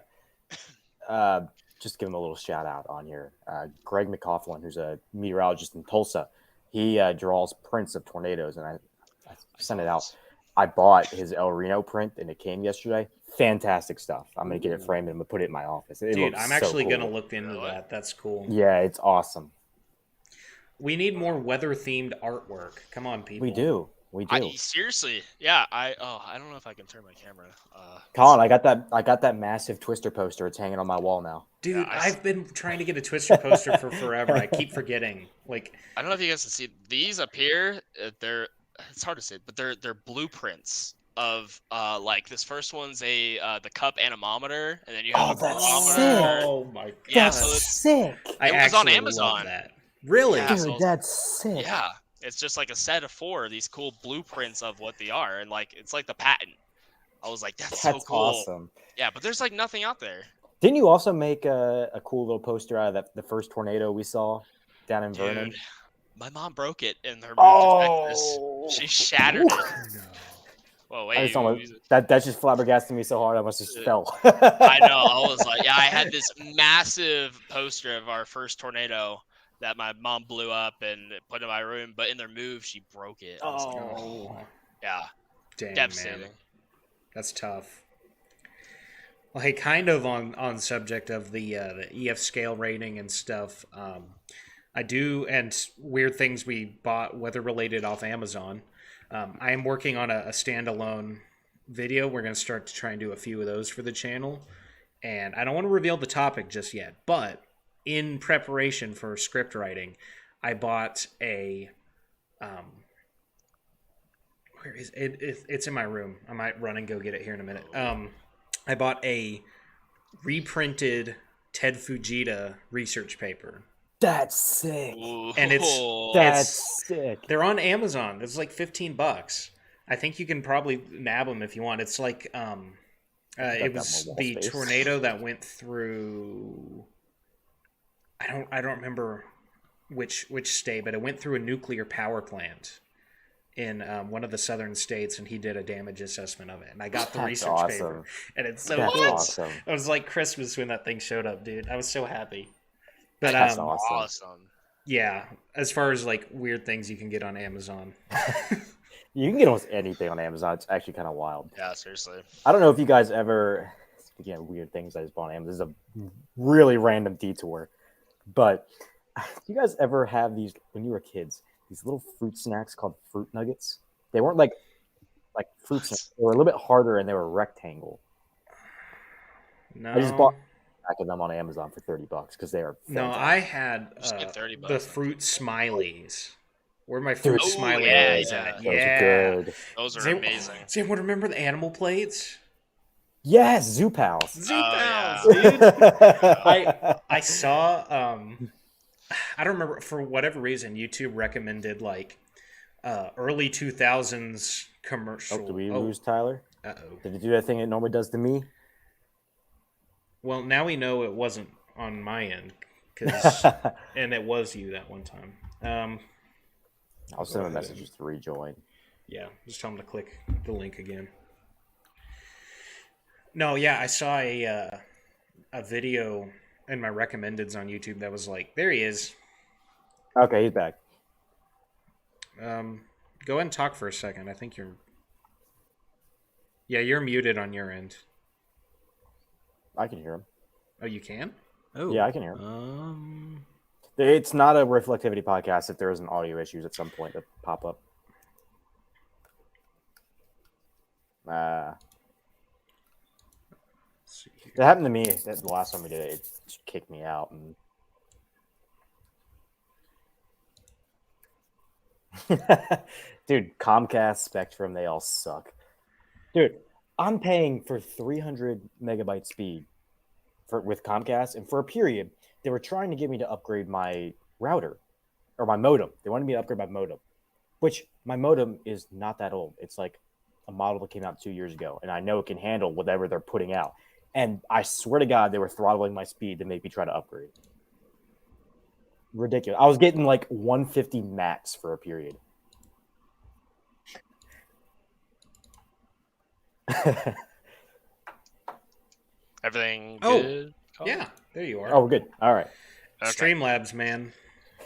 just give him a little shout out on here. Greg McCaughlin, who's a meteorologist in Tulsa, he draws prints of tornadoes, and I sent it out. I bought his El Reno print, and it came yesterday. Fantastic stuff. I'm going to get it framed and I'm going to put it in my office. Dude, I'm actually cool. going to look into that. That's cool. Yeah, it's awesome. We need more weather-themed artwork. Come on, people. We do. Seriously, yeah. I don't know if I can turn my camera. Colin, I got that massive Twister poster. It's hanging on my wall now. Dude, yeah, I've been trying to get a Twister poster for forever. I keep forgetting. Like, I don't know if you guys can see these up here. It's hard to say, but they're blueprints of like this first one's the cup anemometer, and then you have a thermometer. Oh my god, yeah, that's so it's sick. It was on Amazon. That. Really? Yeah, Dude, that's sick. Yeah. It's just like a set of 4 of these cool blueprints of what they are, and like it's like the patent. I was like, that's so That's cool. awesome. Yeah, but there's like nothing out there. Didn't you also make a cool little poster out of the first tornado we saw down in Vernon? Dude, my mom broke it in her move to Texas. She shattered it. No. Whoa, I wait. just don't that just flabbergasted me so hard I must just fell. I know. I was like, yeah, I had this massive poster of our first tornado that my mom blew up and put in my room, but in their move, she broke it. I was like, Oh, yeah, dang, devastating. man. That's tough. Well, hey, kind of on subject of the EF scale rating and stuff. I do, and weird things we bought weather related off Amazon. I am working on a standalone video. We're going to start to try and do a few of those for the channel. And I don't want to reveal the topic just yet, but in preparation for script writing, I bought a. Where is it? It's in my room. I might run and go get it here in a minute. I bought a reprinted Ted Fujita research paper. That's sick. Ooh. And That's sick. They're on Amazon. It's like $15. I think you can probably nab them if you want. It's like it was the tornado that went through. I don't remember which state, but it went through a nuclear power plant in one of the southern states, and he did a damage assessment of it. And I got the research paper, and it's so awesome. It was like Christmas when that thing showed up, dude. I was so happy. But That's awesome. Yeah, as far as like weird things you can get on Amazon. You can get almost anything on Amazon. It's actually kind of wild. Yeah, seriously. I don't know if you guys ever, speaking of weird things I just bought on Amazon, this is a really random detour, but do you guys ever have these, when you were kids, these little fruit snacks called fruit nuggets? They weren't like fruit snacks. They were a little bit harder and they were rectangle. No. I just bought a pack of them on Amazon for $30 because they are fantastic. No, I had the fruit smileys. Where my fruit smileys at? Those are good. Those are amazing. Does anyone remember the animal plates? Yes, Zoo Pals. Zoo Pals, yeah. dude. I saw I don't remember, for whatever reason YouTube recommended like early 2000s commercial. Did we lose Tyler? Uh-oh. Did it do that thing it normally does to me? Well, now we know it wasn't on my end, and it was you that one time. I'll send him a message just to rejoin. Yeah, just tell him to click the link again. No, yeah, I saw a video in my recommendeds on YouTube that was like, there he is. Okay, he's back. Go ahead and talk for a second. I think you're... Yeah, you're muted on your end. I can hear him. Oh, you can? Oh, yeah, I can hear him. It's not a Reflectivity podcast if there isn't audio issues at some point that pop up. It happened to me the last time we did it. It just kicked me out. Dude, Comcast, Spectrum, they all suck. Dude, I'm paying for 300 megabyte speed with Comcast, and for a period, they were trying to get me to upgrade my router or my modem. They wanted me to upgrade my modem, which my modem is not that old. It's like a model that came out 2 years ago, and I know it can handle whatever they're putting out. And I swear to God, they were throttling my speed to make me try to upgrade. Ridiculous. I was getting like 150 max for a period. Everything good? Yeah, there you are. Oh, good. All right. Okay. Streamlabs, man.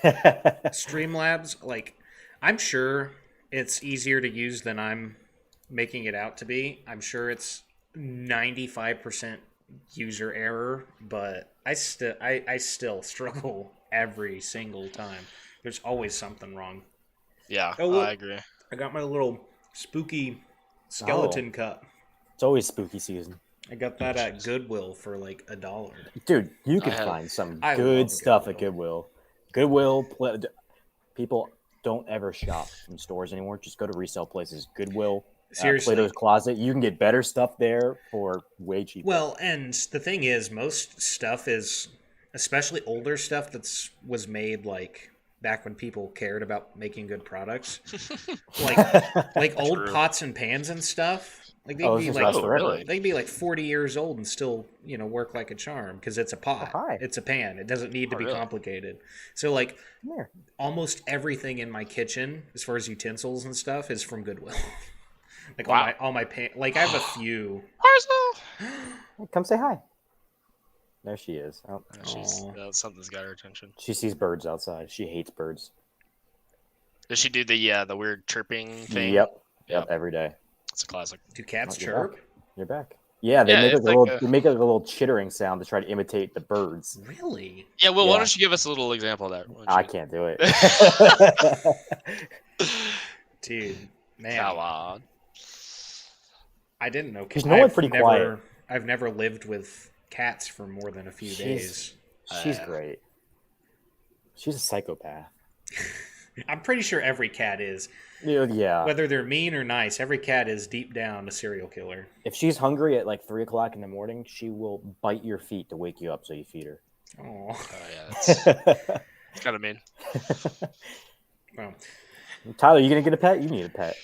Streamlabs, like, I'm sure it's easier to use than I'm making it out to be. I'm sure it's 95% user error, but I still struggle every single time. There's always something wrong. Yeah, I agree. I got my little spooky skeleton cup. It's always spooky season. I got that at Goodwill for like $1. Dude, you can find some good stuff at Goodwill. People don't ever shop from stores anymore. Just go to resale places. Goodwill, seriously, Plato's Closet. You can get better stuff there for way cheaper. Well, and the thing is, most stuff is, especially older stuff was made like back when people cared about making good products, like old pots and pans and stuff. Like Oh, this just lasts forever. really? they'd be like 40 years old and still, work like a charm because it's a pot. hi. It's a pan. It doesn't need to Oh, be really? complicated. So like Come here. almost everything in my kitchen, as far as utensils and stuff, is from Goodwill. Like Wow. all my pan. Like I have a few. Parcel. Hey, come say hi. There she is. Oh, Something's got her attention. she sees birds outside. She hates birds. Does she do the weird chirping thing? Yep. Yep. Every day. It's a classic. Do cats Oh, you're chirp? back. You're back. Yeah, they Yeah, make it's like a like little. a- They make like a little chittering sound to try to imitate the birds. Really? Yeah, well, Yeah. why don't you give us a little example of that? Why don't I you- can't do it. Dude, man. Come on. I didn't know. She's normally pretty quiet. I've never lived with cats for more than a few days. She's great. She's a psychopath. I'm pretty sure every cat is. Yeah. Whether they're mean or nice, every cat is deep down a serial killer. If she's hungry at like 3:00 in the morning, she will bite your feet to wake you up so you feed her. Oh, Yeah, it's kind of mean. well, Tyler, you gonna get a pet? You need a pet.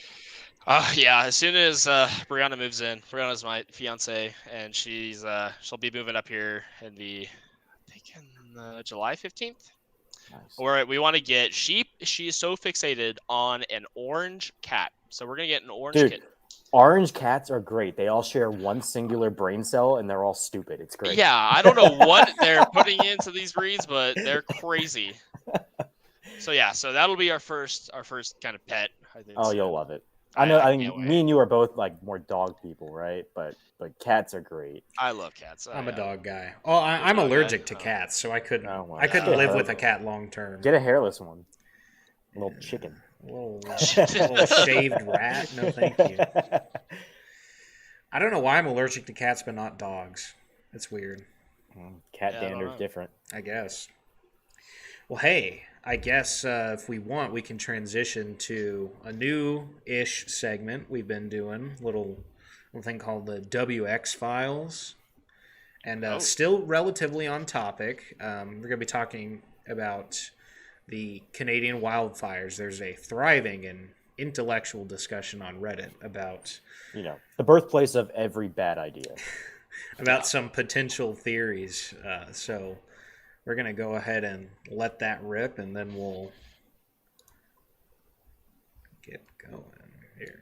Yeah, as soon as Brianna moves in, Brianna's my fiance, and she'll be moving up here in July 15th. Nice. Or we want to get she is so fixated on an orange cat, so we're gonna get an orange Dude, kitten. orange cats are great. They all share one singular brain cell, and they're all stupid. It's great. Yeah, I don't know what they're putting into these breeds, but they're crazy. So that'll be our first kind of pet. I think. Oh, so. you'll love it. I know. I can't think wait. me and you are both like more dog people, right? But cats are great. I love cats. I'm a yeah. dog guy. Oh, I'm dog guy? allergic to Oh. cats, so I couldn't. Oh, wow. I couldn't Yeah. live with a cat long term. Get a hairless one. A little chicken. A little shaved rat. No, thank you. I don't know why I'm allergic to cats, but not dogs. It's weird. Cat Yeah, I don't dander's know. different. I guess. Well, hey, I guess if we want, we can transition to a new-ish segment we've been doing, little thing called the WX Files, and still relatively on topic. We're going to be talking about the Canadian wildfires. There's a thriving and intellectual discussion on Reddit about The birthplace of every bad idea. some potential theories. So we're going to go ahead and let that rip, and then we'll get going here.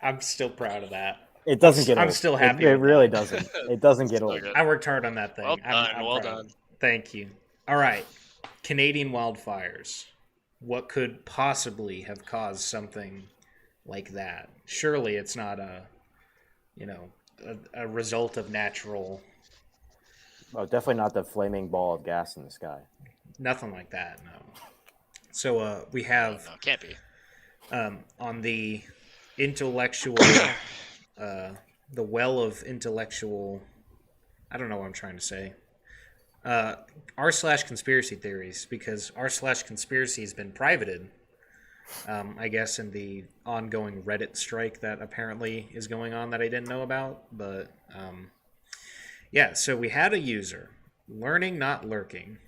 I'm still proud of that. It doesn't get old. I'm still happy It with really that. doesn't. It doesn't get So old. good. I worked hard on that thing. Well done. I'm Well proud. done. Thank you. All right. Canadian wildfires. What could possibly have caused something like that? Surely it's not a result of natural. Oh, definitely not the flaming ball of gas in the sky. Nothing like that. No. So we have No, can't be. on the intellectual, the well of intellectual. I don't know what I'm trying to say. r/conspiracy theories, because r/conspiracy has been privated. I guess in the ongoing Reddit strike that apparently is going on that I didn't know about, but yeah. So we had a user, learning not lurking,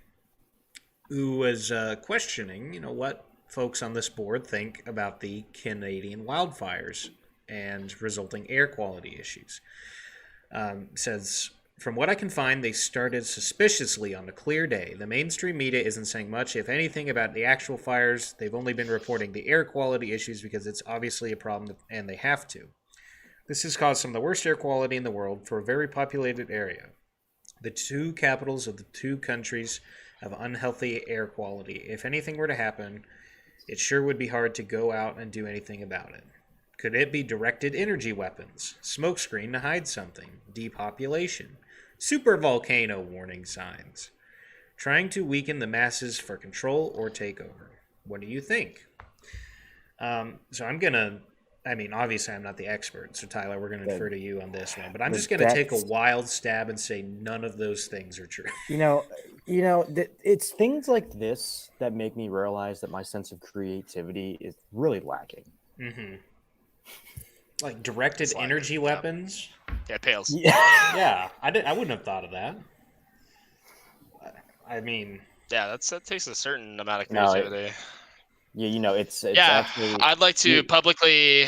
who was questioning, what folks on this board think about the Canadian wildfires and resulting air quality issues. Says, from what I can find, they started suspiciously on a clear day. The mainstream media isn't saying much, if anything, about the actual fires. They've only been reporting the air quality issues because it's obviously a problem and they have to. This has caused some of the worst air quality in the world for a very populated area. The two capitals of the two countries have unhealthy air quality. If anything were to happen, it sure would be hard to go out and do anything about it. Could it be directed energy weapons, smokescreen to hide something, depopulation, supervolcano warning signs, trying to weaken the masses for control or takeover? What do you think? So I'm gonna. I mean, obviously, I'm not the expert, so Tyler, we're gonna defer to you on this one. But I'm just gonna take a wild stab and say none of those things are true. It's things like this that make me realize that my sense of creativity is really lacking. Mm-hmm. Like directed energy weapons. Yeah, pales. Yeah, I wouldn't have thought of that. I mean, yeah, that takes a certain amount of creativity. It's actually. I'd like to publicly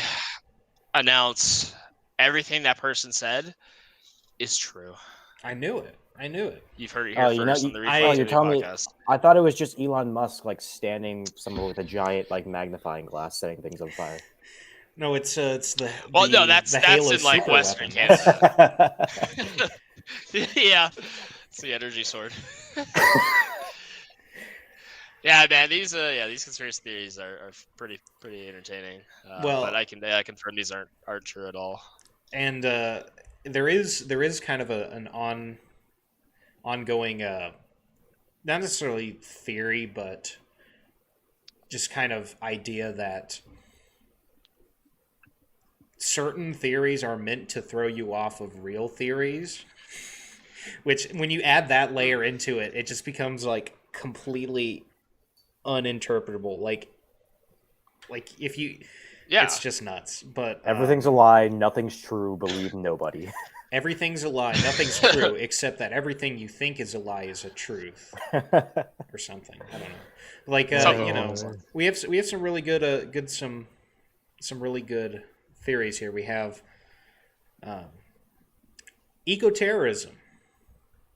announce everything that person said is true. I knew it. You've heard it here first on the Reflectivity podcast. I thought it was just Elon Musk like standing somewhere with a giant like magnifying glass setting things on fire. No, it's that's Halo in like Western weapon. Canada. Yeah, it's the energy sword. Yeah, man, these conspiracy theories are pretty entertaining. But I can confirm these aren't true at all. And there is kind of an ongoing, not necessarily theory, but just kind of idea that certain theories are meant to throw you off of real theories. Which, when you add that layer into it, it just becomes like completely uninterpretable. Like if you, it's just nuts. But everything's a lie, nothing's true. Believe nobody. Everything's a lie, nothing's true, except that everything you think is a lie is a truth, or something. I don't know. Like we have some really good some really good theories here. We have ecoterrorism.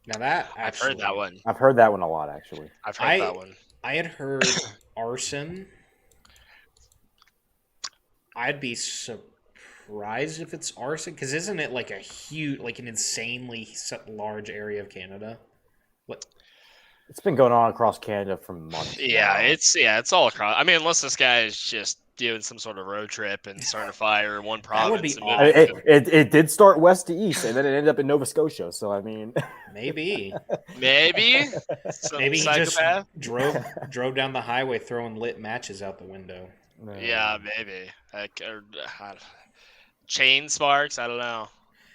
Now that I've heard that one. I've heard that one a lot, actually. I've heard that one. I had heard arson. I'd be surprised if it's arson, because isn't it like a huge, like an insanely large area of Canada? What? It's been going on across Canada for months. Yeah, it's all across. I mean, unless this guy is just doing some sort of road trip and starting a fire in one province. That would be awesome. It did start west to east, and then it ended up in Nova Scotia. So I mean, maybe he just drove down the highway throwing lit matches out the window. Yeah, maybe. Chain sparks. I don't know.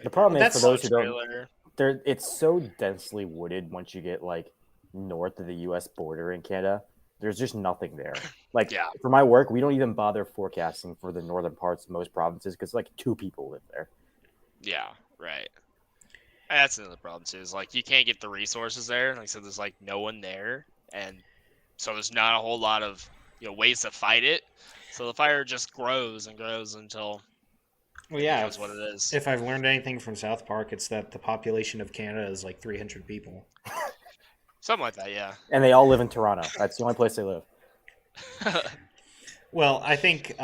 The problem is, for those who don't, it's so densely wooded once you get like north of the U.S. border in Canada. There's just nothing there. Like, for my work, we don't even bother forecasting for the northern parts of most provinces because like 2 people live there. Yeah, right. That's another problem too. Is like you can't get the resources there. Like I said, there's like no one there, and so there's not a whole lot of ways to fight it. So the fire just grows and grows until it becomes what it is. If I've learned anything from South Park, it's that the population of Canada is like 300 people. Something like that, yeah. And they all live in Toronto. That's the only place they live. Well, I think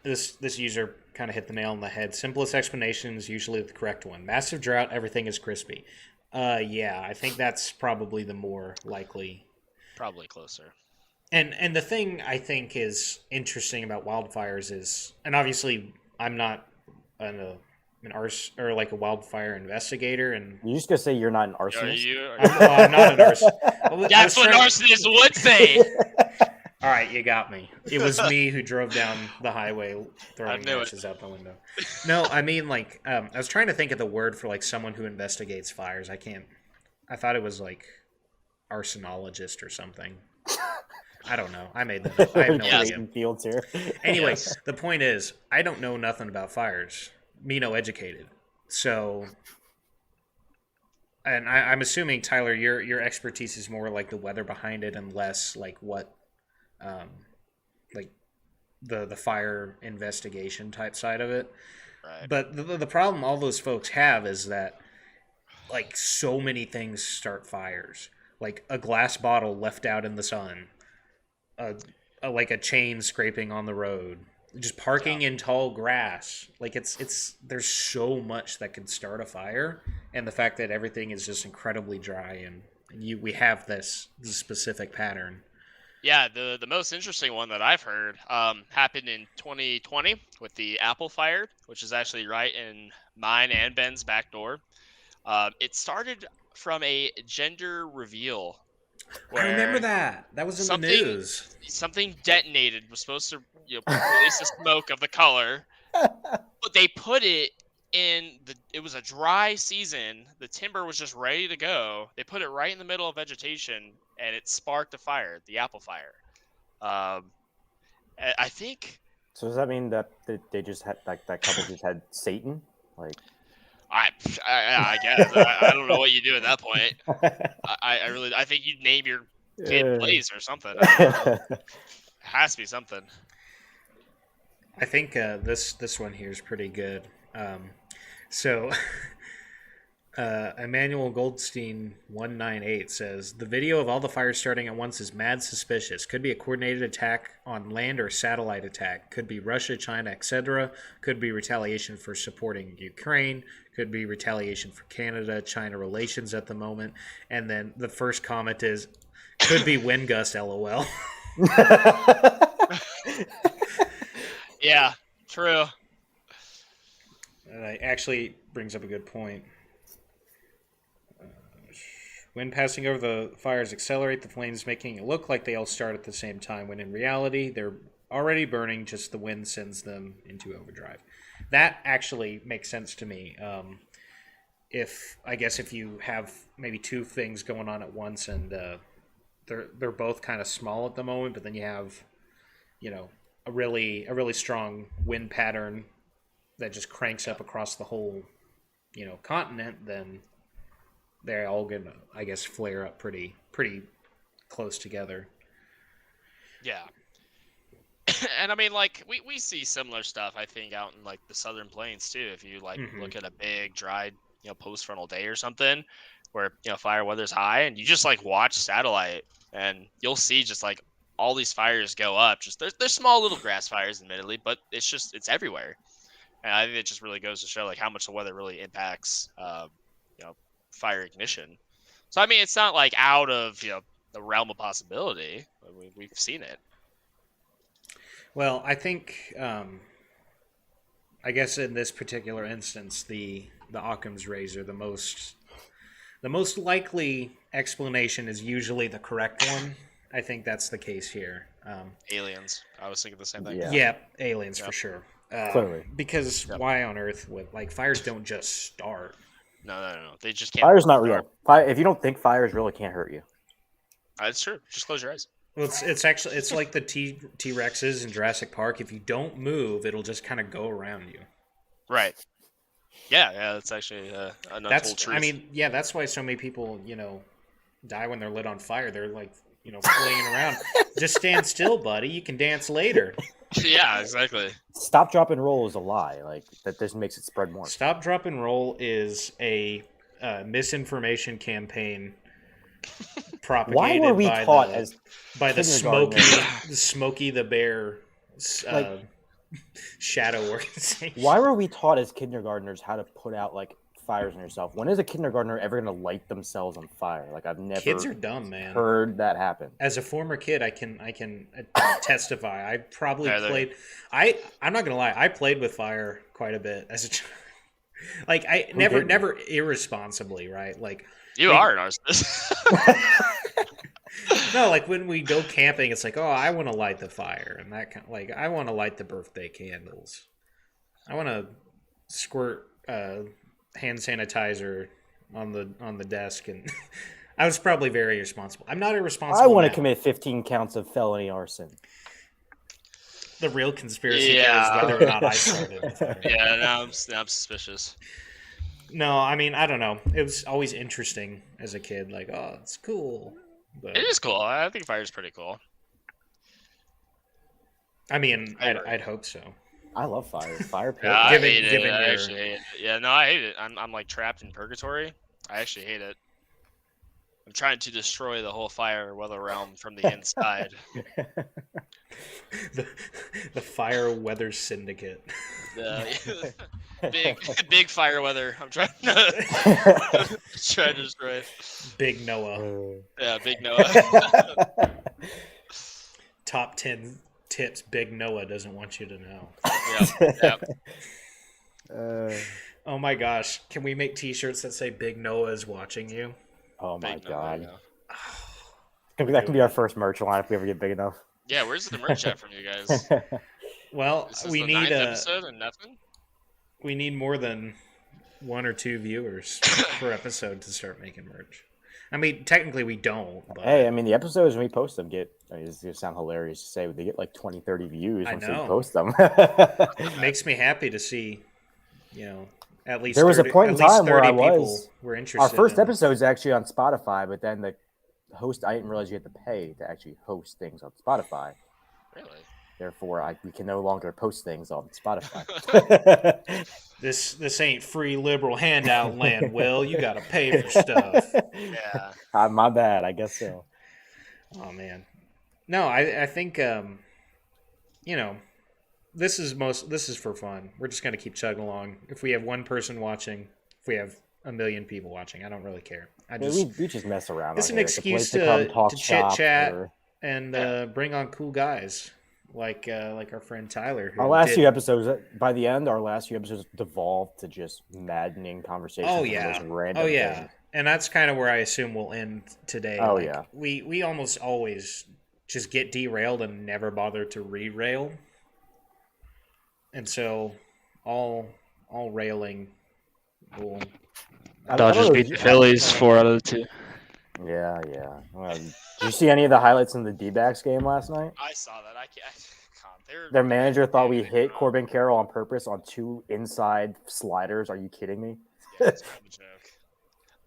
this user kind of hit the nail on the head. Simplest explanation is usually the correct one. Massive drought, everything is crispy. Yeah, I think that's probably the more likely. Probably closer. And the thing I think is interesting about wildfires is, and obviously I'm not an a wildfire investigator, and you just gonna say you're not an arsonist? I'm not an arsonist. That's what arsonists would say. All right, you got me. It was me who drove down the highway throwing matches out the window. No, I mean I was trying to think of the word for like someone who investigates fires. I thought it was like arsonologist or something. I don't know. I made that up. I have no idea. Fields here. Anyways, the point is, I don't know nothing about fires. Me no educated. So, and I'm assuming, Tyler, your expertise is more like the weather behind it and less like what, like the fire investigation type side of it. Right. But the problem all those folks have is that like so many things start fires. Like a glass bottle left out in the sun. Like a chain scraping on the road, just parking in tall grass. Like it's there's so much that could start a fire, and the fact that everything is just incredibly dry and we have this specific pattern. Yeah, the most interesting one that I've heard happened in 2020 with the Apple fire, which is actually right in mine and Ben's back door. It started from a gender reveal I remember where that. That was in the something news. something detonated, was supposed to release the smoke of the color, but they put it in it was a dry season. The timber was just ready to go. They put it right in the middle of vegetation, and it sparked a fire, the Apple fire. Um, I think So does that mean that they just had like that couple just had Satan? Like I I guess I don't know what you do at that point. I really I think you'd name your kid Blaze or something. I don't know. It has to be something. I think this one here is pretty good. So Emmanuel Goldstein 198 says the video of all the fires starting at once is mad suspicious. Could be a coordinated attack on land or satellite attack. Could be Russia, China, etc. Could be retaliation for supporting Ukraine. Could be retaliation for Canada, China relations at the moment. And then the first comment is could be wind gust. LOL. Yeah, true. That actually brings up a good point. Wind passing over the fires accelerate the flames, making it look like they all start at the same time, when in reality they're already burning, just the wind sends them into overdrive. That actually makes sense to me. If you have maybe two things going on at once, and they're both kind of small at the moment, but then you have, a really strong wind pattern that just cranks up across the whole, continent, then they're all gonna, I guess, flare up pretty close together. Yeah. And I mean, like, we see similar stuff, I think, out in like the southern plains too. If you look at a big dried, post frontal day or something where, fire weather's high, and you just like watch satellite, and you'll see just like all these fires go up. Just they're small little grass fires, admittedly, but it's everywhere. And I think it just really goes to show like how much the weather really impacts, fire ignition. So I mean, it's not like out of the realm of possibility. We've seen it. Well, I think, I guess in this particular instance, the Occam's razor, the most likely explanation is usually the correct one. I think that's the case here. Aliens. I was thinking the same thing. Yeah, aliens for sure. Clearly. Because why on earth would fires don't just start? No. They just can't. Fire's not real. If you don't think fire is real, it can't hurt you. It's true. Just close your eyes. Well, it's like the T-Rexes in Jurassic Park. If you don't move, it'll just kind of go around you. Right. Yeah. That's actually an untold truth. I mean, yeah, that's why so many people, die when they're lit on fire. They're like, flailing around. Just stand still, buddy. You can dance later. Yeah, exactly. Stop, drop, and roll is a lie. Like that just makes it spread more. Stop, drop, and roll is a misinformation campaign propagated Why were we taught by the Smokey the Bear shadow organization? Why were we taught as kindergartners how to put out like fires on yourself? When is a kindergartner ever going to light themselves on fire? Like I've never Kids are dumb, man. Heard that happen. As a former kid, I can testify. I probably played. I'm not gonna lie. I played with fire quite a bit as a child. Like I never irresponsibly, right? Like you are an narcissist. No, like when we go camping, it's like, oh, I want to light the fire, and that kind like I want to light the birthday candles. I want to squirt hand sanitizer on the desk, and I was probably very irresponsible. I'm not irresponsible. I want to now. commit 15 counts of felony arson. The real conspiracy here is whether or not I started with fire. Yeah, now I'm suspicious. No, I mean, I don't know. It was always interesting as a kid. Like, oh, it's cool. But, It is cool. I think fire's pretty cool. I mean, I'd hope so. I love fire. Fire pit. I Given- hate it. given I your- actually hate it. Yeah, no, I hate it. I'm like trapped in purgatory. I actually hate it. I'm trying to destroy the whole fire weather realm from the inside. The Fire Weather Syndicate. Big fire weather. I'm trying to destroy it. Big Noah. Yeah, big Noah. top 10 tips Big Noah doesn't want you to know. Yep. Oh my gosh. Can we make t-shirts that say Big Noah is watching you? Oh my Big no, there you god. go. That can be our first merch line if we ever get big enough. Yeah, where's the merch at from you guys? Well, This is the ninth episode and nothing? we need more than 1 or 2 viewers per episode to start making merch. I mean, technically we don't, but Hey, I mean, the episodes when we post them get, I mean, it's going to sound hilarious to say, but they get like 20, 30 views I once we know. post them. it makes me happy to see, at least There was a 30 point in at least time where 30 I people was. were interested. Our first in, episode is actually on Spotify, but then the host, I didn't realize you had to pay to actually host things on Spotify. Really? Therefore, we can no longer post things on Spotify. This ain't free liberal handout land, Will. You got to pay for stuff. Yeah. My bad. I guess so. Oh man, no, I think this is for fun. We're just gonna keep chugging along. If we have one person watching, if we have a million people watching, I don't really care. We just mess around. It's on an here. It's a place excuse come talk to chit shop chat or- and bring on cool guys like our friend Tyler. Who Our last did- few episodes, by the end, our last few episodes devolved to just maddening conversations. Oh on the yeah, most random oh yeah, things. and that's kind of where I assume we'll end today. Oh, Like, yeah. we almost always just get derailed and never bother to re-rail, and so all railing will. Dodgers beat the Phillies 4 out of 2. Yeah. Well, did you see any of the highlights in the D-backs game last night? I saw that. I can't. Their manager thought we hit Corbin Carroll on purpose on 2 inside sliders. Are you kidding me? Yeah, it's kind of a joke.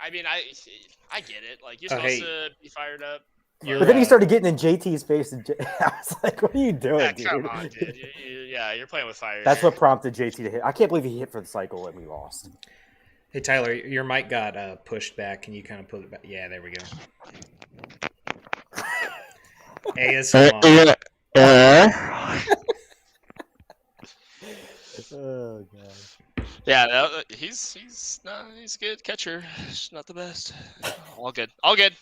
I mean, I get it. Like, you're supposed to be fired up. You're But then he started getting in JT's face. And I was like, "What are you doing, Yeah, dude?" come on, dude. You're playing with fire. That's here. what prompted JT to hit. I can't believe he hit for the cycle and we lost. Hey Tyler, your mic got pushed back. Can you kind of put it back? Yeah, there we go. ASMR. Oh god. Yeah, no, he's a good catcher. Just not the best. All good. All good.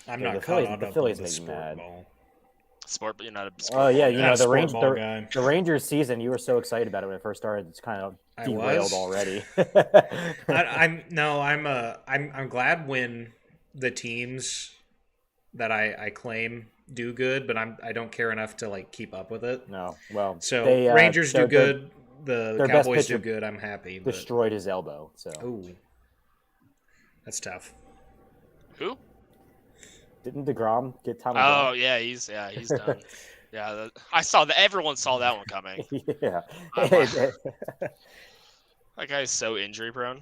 I'm Yeah, not the caught Phillies- up the on Phillies the make me sport mad. ball. Sport, but you're not a sport. Oh yeah, ball you guy. know Not a the sport ball guy. the Rangers season. You were so excited about it when it first started. It's kind of I derailed was. already. I'm glad when the teams that I claim do good, but I don't care enough to like keep up with it. No, well, So they, Rangers do their- good, the their best Cowboys do pitcher good. I'm happy. But, destroyed his elbow. So ooh, that's tough. Who? didn't DeGrom get Tommy? Oh yeah, he's done. Yeah, I saw that. Everyone saw that one coming. Yeah. That guy's so injury prone.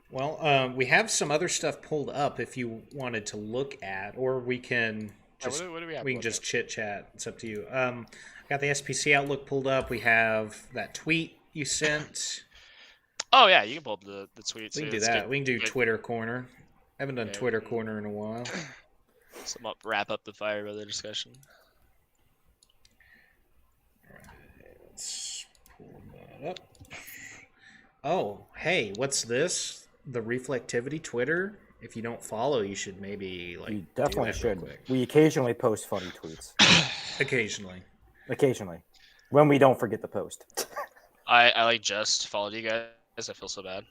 Well, we have some other stuff pulled up if you wanted to look at, or we can just what do we have? we can just chit chat. It's up to you. Got the SPC Outlook pulled up. We have that tweet you sent. Oh yeah, you can pull up the tweets. We can too. do It's that. good. We can do Good. Twitter Corner. I haven't done Yeah, Twitter we can- Corner in a while. Wrap up the fire brother discussion. Let's pull that up. Oh, hey, what's this? The Reflectivity Twitter. If you don't follow, you should maybe like. You do definitely that real should. quick. We occasionally post funny tweets. Occasionally. Occasionally, when we don't forget to post. I like just followed you guys. I feel so bad.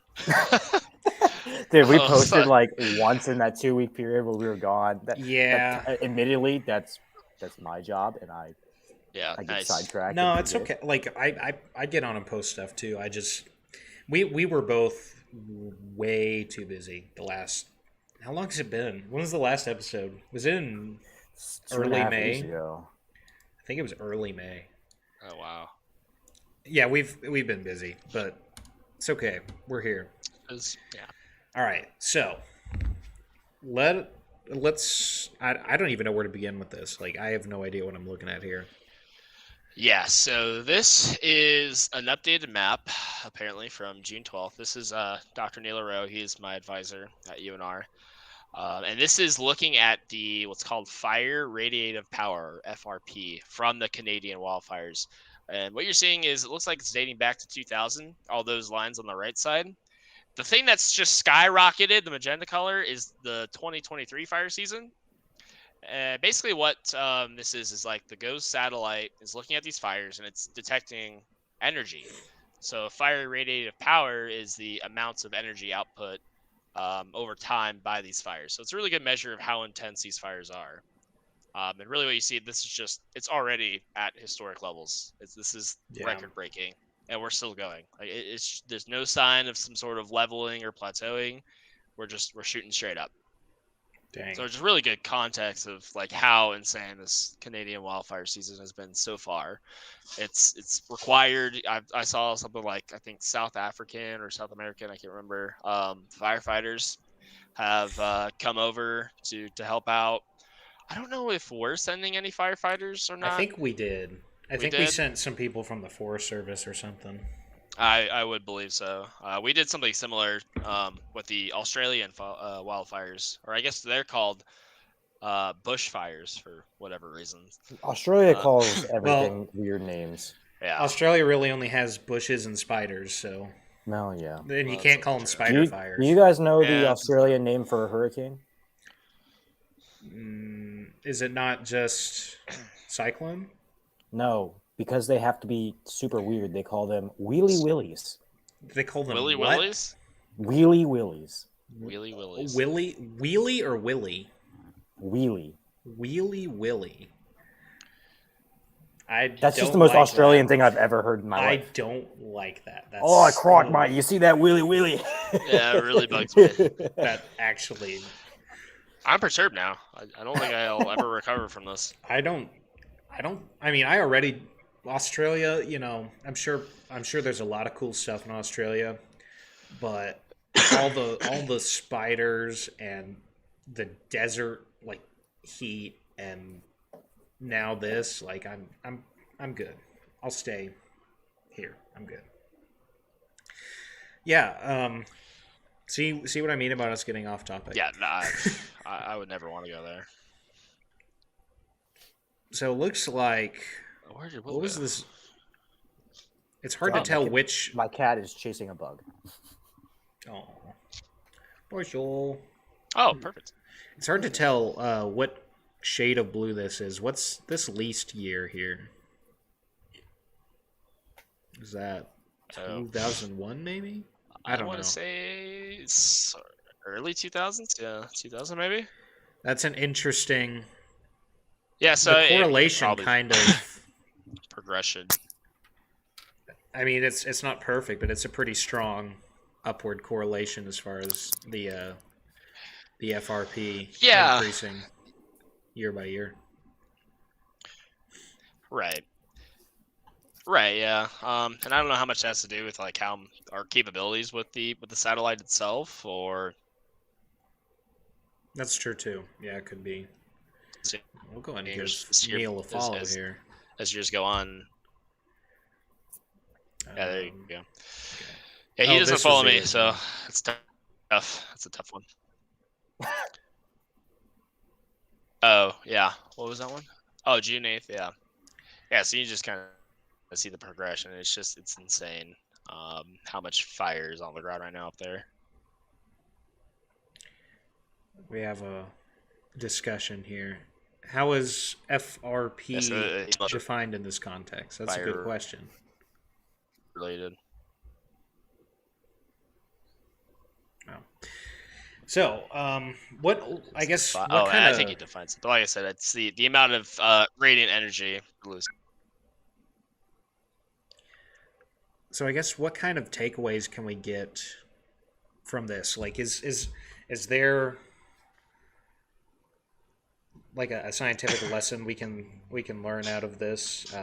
Dude, we Oh, posted fuck. like once in that 2-week period where we were gone. Yeah. Admittedly, that's my job, and I get Nice. sidetracked. No, and it's forget. okay. Like I get on and post stuff too. I just we were both way too busy the last. How long has it been? When was the last episode? Was it in? It's early 2.5 May? weeks ago. I think it was early May. Oh wow. Yeah, we've been busy, but it's okay. We're here. Yeah. All right, so let's. I don't even know where to begin with this. Like, I have no idea what I'm looking at here. Yeah, so this is an updated map, apparently from June 12th. This is Dr. Neil Rowe. He is my advisor at UNR. And this is looking at the what's called Fire Radiative Power, or FRP, from the Canadian wildfires. And what you're seeing is it looks like it's dating back to 2000, all those lines on the right side. The thing that's just skyrocketed, the magenta color, is the 2023 fire season. Basically, what this is like the GHOST satellite is looking at these fires and it's detecting energy. So fire radiative power is the amounts of energy output over time by these fires. So it's a really good measure of how intense these fires are. And really what you see, this is just, it's already at historic levels. This is record breaking and we're still going. Like there's no sign of some sort of leveling or plateauing. We're shooting straight up. Dang. So it's really good context of like how insane this Canadian wildfire season has been so far. It's required. I saw something like, I think South African or South American, I can't remember. Firefighters have come over to help out. I don't know if we're sending any firefighters or not. I think we did. I think we did? sent some people from the Forest Service or something. I would believe so. We did something similar with the Australian wildfires, or I guess they're called bushfires for whatever reasons. Australia calls everything weird names. Yeah. Australia really only has bushes and spiders, so. Well, yeah. Then you can't call them spider fires. Do you guys know the Australian name for a hurricane? Is it not just cyclone? No, because they have to be super weird. They call them wheelie willies. They call them Willy what? Willies? Wheelie willies. Wheelie Willies. Wheelie or Willy? Wheelie. Wheelie Willy. That's just the most Australian thing I've ever heard in my life. I don't like that. That's I crocked my. You see that wheelie wheelie? Yeah, it really bugs me. That actually. I'm perturbed now. I don't think I'll ever recover from this. I mean, I already Australia. You know, I'm sure there's a lot of cool stuff in Australia, but all the spiders and the desert like heat and now this, like I'm good. I'll stay here. I'm good. Yeah. See what I mean about us getting off topic? Yeah, I would never want to go there. So it looks like what was this? It's hard to tell which. My cat is chasing a bug. Oh, poor Joel. Oh, perfect. It's hard to tell what shade of blue this is. What's this least year here? Is that 2001 maybe? I don't know. I want to say it's early 2000s. Yeah, 2000 maybe. That's an interesting. Yeah, so the correlation kind of progression. I mean, it's not perfect, but it's a pretty strong upward correlation as far as the FRP increasing year by year. Right. Right. Yeah. And I don't know how much that has to do with like how our capabilities with the satellite itself, or. That's true too. Yeah, it could be. We'll go ahead and give Neil a follow here as years go on. Yeah, there you go. Okay. Yeah, he doesn't follow me, so it's tough. That's a tough one. Oh, yeah. What was that one? Oh, June 8th, yeah. Yeah, so you just kind of see the progression. It's insane how much fire is on the ground right now up there. We have a discussion here. How is FRP defined in this context? That's a good question. Related. Oh. So, what I guess? What I think it defines it. But like I said, it's the amount of radiant energy released. So I guess what kind of takeaways can we get from this? Like, is there like a scientific lesson we can learn out of this,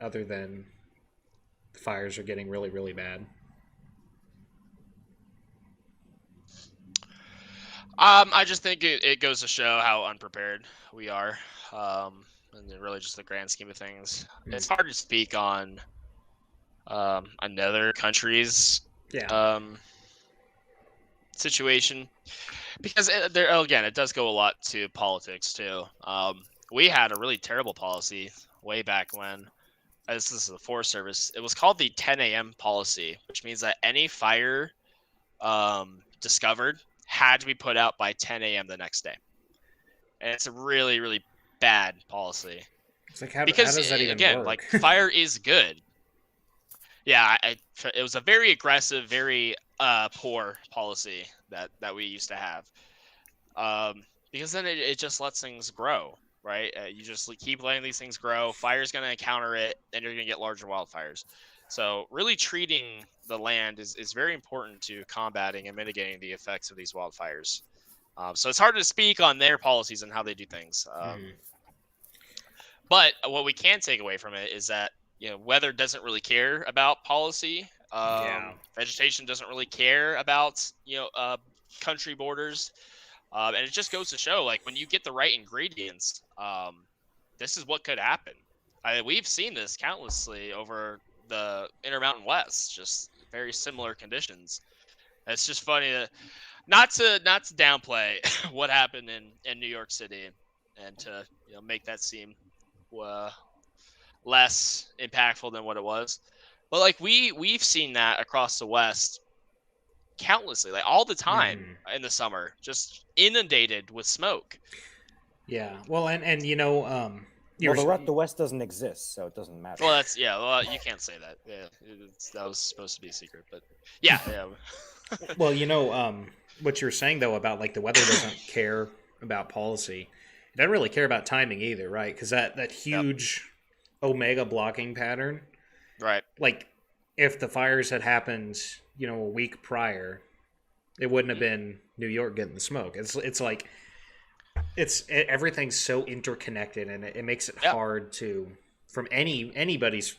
other than the fires are getting really, really bad? I just think it goes to show how unprepared we are, and really just the grand scheme of things. It's hard to speak on another country's situation, because it does go a lot to politics too. We had a really terrible policy way back when. This is the Forest Service. It was called the 10 a.m. policy, which means that any fire discovered had to be put out by 10 a.m. the next day. And it's a really, really bad policy. It's like, how Because, does that even again, work? like, fire is good. Yeah, it was a very aggressive, very poor policy that we used to have. Because then it just lets things grow, right? You just keep letting these things grow. Fire's going to encounter it, and you're going to get larger wildfires. So really treating the land is very important to combating and mitigating the effects of these wildfires. So it's hard to speak on their policies and how they do things. But what we can take away from it is that weather doesn't really care about policy. Vegetation doesn't really care about country borders. And it just goes to show, like, when you get the right ingredients, this is what could happen. We've seen this countlessly over the Intermountain West, just very similar conditions. It's just funny that not to downplay what happened in New York City, and to make that seem less impactful than what it was. But like we've seen that across the West countlessly, like all the time in the summer, just inundated with smoke. Yeah. Well, and the West doesn't exist, so it doesn't matter. Well, well, you can't say that. Yeah, that was supposed to be a secret, but yeah. Well, what you're saying though about like the weather doesn't care about policy. It doesn't really care about timing either, right? Because that huge omega blocking pattern, right? Like if the fires had happened, a week prior, it wouldn't have been New York getting the smoke. It's like everything's so interconnected, and it makes it hard to, from anybody's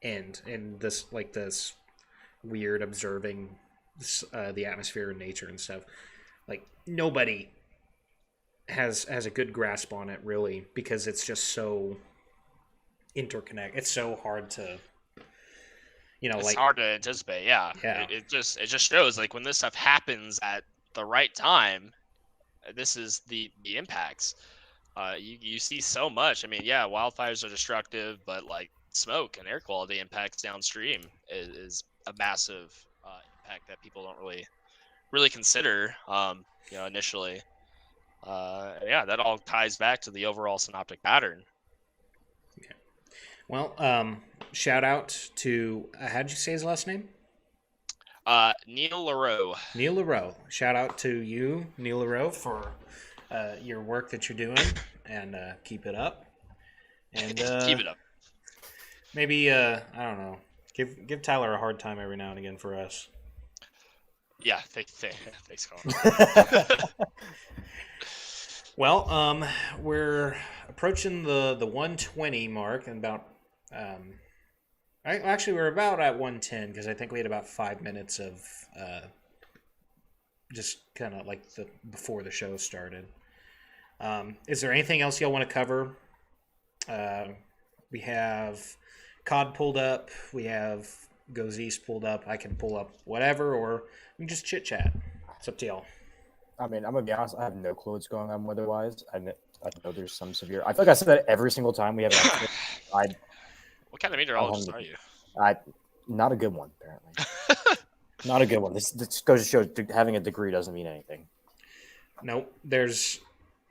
end, in this weird observing the atmosphere and nature and stuff. Like nobody has a good grasp on it really, because it's just so interconnected. It's so hard to it's hard to anticipate. Yeah. It just shows, like, when this stuff happens at the right time, this is the impacts. You see so much. I mean, wildfires are destructive, but like smoke and air quality impacts downstream is a massive impact that people don't really consider initially. That all ties back to the overall synoptic pattern. Okay. Well, shout out to how'd you say his last name? Neil LaRoe. Neil LaRoe. Shout out to you, Neil LaRoe, for your work that you're doing, and keep it up. And keep it up. Maybe I don't know. Give Tyler a hard time every now and again for us. Yeah, thanks, Colin. Well, we're approaching the 120 mark, and about actually we're about at 110, because I think we had about 5 minutes of just kind of like before the show started. Is there anything else y'all want to cover? We have COD pulled up. We have Goes East pulled up. I can pull up whatever, or we can just chit chat. It's up to y'all. I mean, I'm gonna be honest. I have no clue what's going on weather-wise. I know there's some severe. I feel like I said that every single time we have an accident. What kind of meteorologist are you? Not a good one, apparently. Not a good one. This goes to show having a degree doesn't mean anything. No,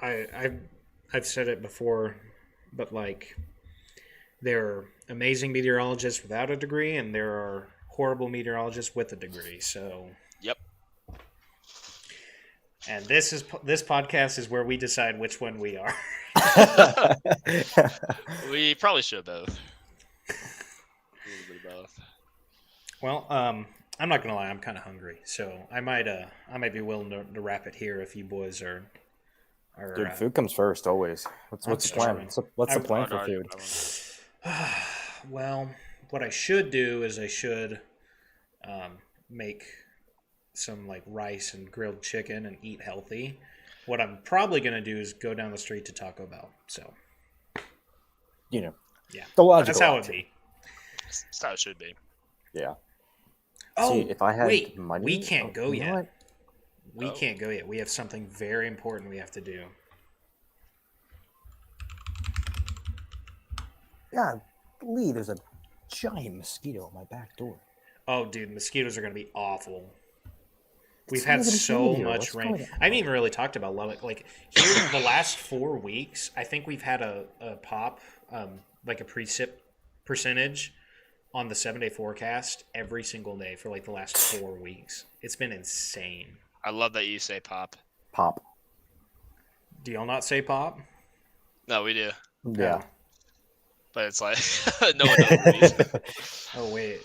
I've said it before, but like, there are amazing meteorologists without a degree, and there are horrible meteorologists with a degree. So. Yep. And this podcast is where we decide which one we are. We probably should both. A little bit of both. Well, I'm not gonna lie, I'm kind of hungry, so I might be willing to wrap it here if you boys are. Dude, food comes first always. What's the plan? What's the plan for food? Well, what I should do is make some like rice and grilled chicken and eat healthy. What I'm probably going to do is go down the street to Taco Bell. So, yeah, the logical. That's how it be. That's how it should be. Yeah. Oh, see, if I had money, we can't go yet. What? We can't go yet. We have something very important we have to do. God, Lee, there's a giant mosquito at my back door. Oh, dude, mosquitoes are going to be awful. We've had so much rain. I haven't even really talked about Lubbock. Like here, the last 4 weeks, I think we've had a pop, like a precip percentage on the 7-day forecast every single day for like the last 4 weeks. It's been insane. I love that you say pop. Pop. Do y'all not say pop? No, we do. Yeah. Oh. But it's like no one knows. Oh wait.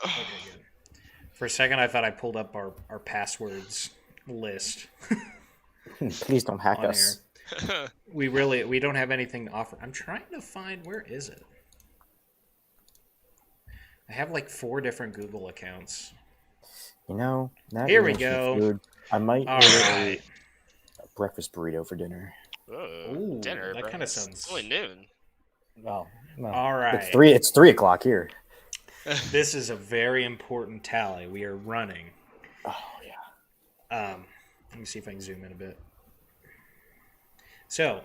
Okay, good. For a second, I thought I pulled up our passwords list. Please don't hack us. We don't have anything to offer. I'm trying to find, where is it? I have like 4 different Google accounts. You know, here we go. Food, I might order a breakfast burrito for dinner. Ooh, dinner. That kind of sounds. It's only noon. Well, all right. It's 3 o'clock here. This is a very important tally. We are running. Oh yeah. Let me see if I can zoom in a bit. So,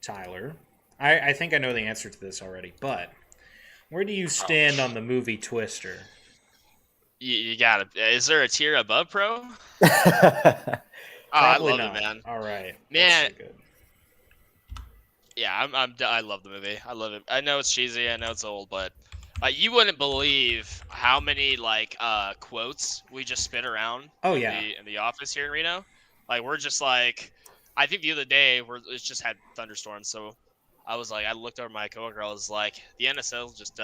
Tyler, I think I know the answer to this already, but where do you stand on the movie Twister? You got it. Is there a tier above pro? I love it, man. All right, man. So good. Yeah, I love the movie. I love it. I know it's cheesy. I know it's old, but you wouldn't believe how many quotes we just spit around. Oh in the office here in Reno. Like we're just like, I think the other day it just had thunderstorms, so I was like, I looked over my coworker. I was like, the NSL just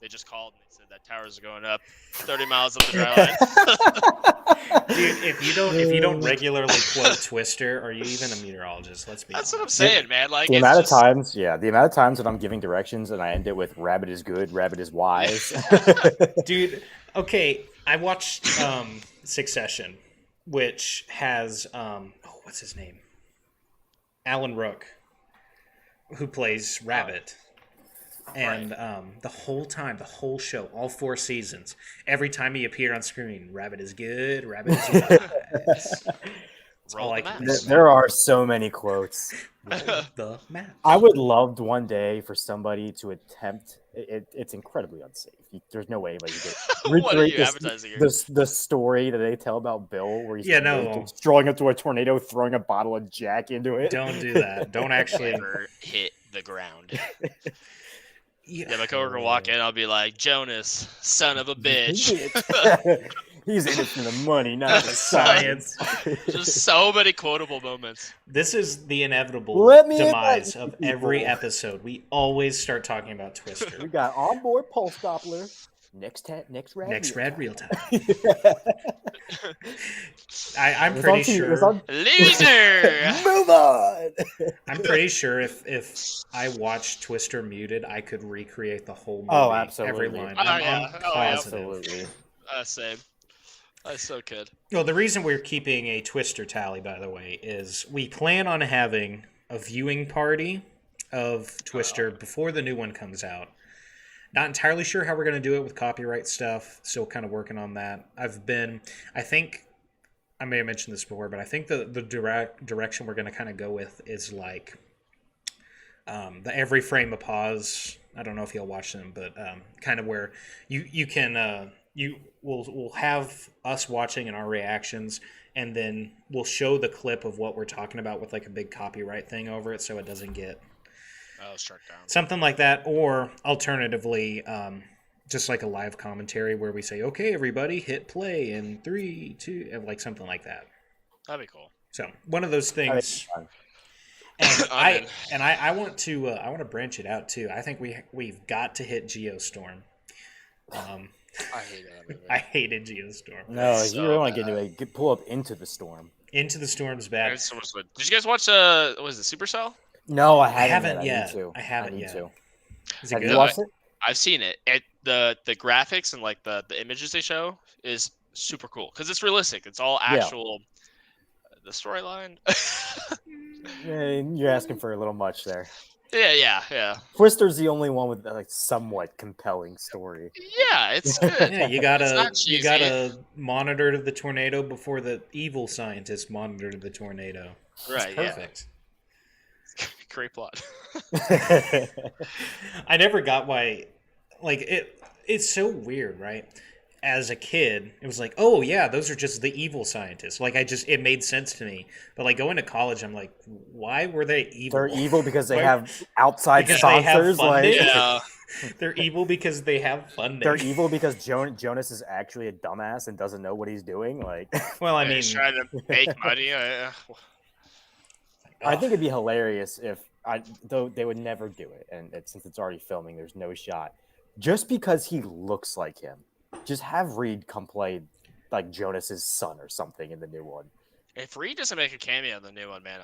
they just called and they said that towers are going up 30 miles up the dry line. Dude, if you don't regularly quote Twister, are you even a meteorologist? Let's be honest. What I'm saying, man. Like the amount of times that I'm giving directions and I end it with rabbit is good, rabbit is wise. Dude, okay, I watched Succession, which has what's his name? Alan Rook, who plays Rabbit. And the whole time, the whole show, all 4 seasons, every time he appeared on screen, Rabbit is good, Rabbit is wise. There are so many quotes. The map. I would love one day for somebody to attempt. It's incredibly unsafe. There's no way anybody could recreate the story that they tell about Bill, where he's strolling up to a tornado, throwing a bottle of Jack into it. Don't do that. Don't actually ever hit the ground. Yeah, my coworker walk in, I'll be like, Jonas, son of a bitch. He's in it for the money, not the science. Just so many quotable moments. This is the inevitable demise of every episode. We always start talking about Twister. We got onboard pulse Doppler. Next rad real time. I'm pretty sure. Loser. Move on. I'm pretty sure if I watched Twister muted, I could recreate the whole movie. Oh, absolutely. Every line. Absolutely. Same. I so could. Well, the reason we're keeping a Twister tally, by the way, is we plan on having a viewing party of Twister before the new one comes out. Not entirely sure how we're going to do it with copyright stuff. Still kind of working on that. I think I may have mentioned this before, but I think the direction we're going to kind of go with is like the every frame of pause. I don't know if you'll watch them, but kind of where you can we'll have us watching and our reactions, and then we'll show the clip of what we're talking about with like a big copyright thing over it, so it doesn't get struck down. Something like that, or alternatively, just like a live commentary where we say, "Okay, everybody, hit play in 3, 2," like something like that. That'd be cool. So one of those things. And I want to branch it out too. I think we've got to hit Geostorm. I hate that movie. I hated Geostorm. No, you really want to pull up Into the Storm. Into the Storm's bad. Did you guys watch was it Supercell? No, I haven't yet. I haven't yet. Is it good? You watched it? I've seen it. The graphics and like the images they show is super cool because it's realistic. It's all actual. The storyline. You're asking for a little much there. Yeah. Twister's the only one with like somewhat compelling story. Yeah, it's good. Yeah, you gotta monitor the tornado before the evil scientists monitor the tornado. Right. It's perfect. Yeah. Great plot. I never got why, like it's so weird, right? as a kid, it was like, oh yeah, those are just the evil scientists. Like it made sense to me. But like going to college, I'm like, why were they evil? They're evil because they Why- have outside because they have sponsors. funding. Yeah. They're evil because they have funding. They're evil because Jonas is actually a dumbass and doesn't know what he's doing. Like, Well, I He's mean, trying to make money. I think it'd be hilarious though they would never do it, and since it's already filming, there's no shot. Just because he looks like him, just have Reed come play like Jonas's son or something in the new one. If Reed doesn't make a cameo in the new one, man,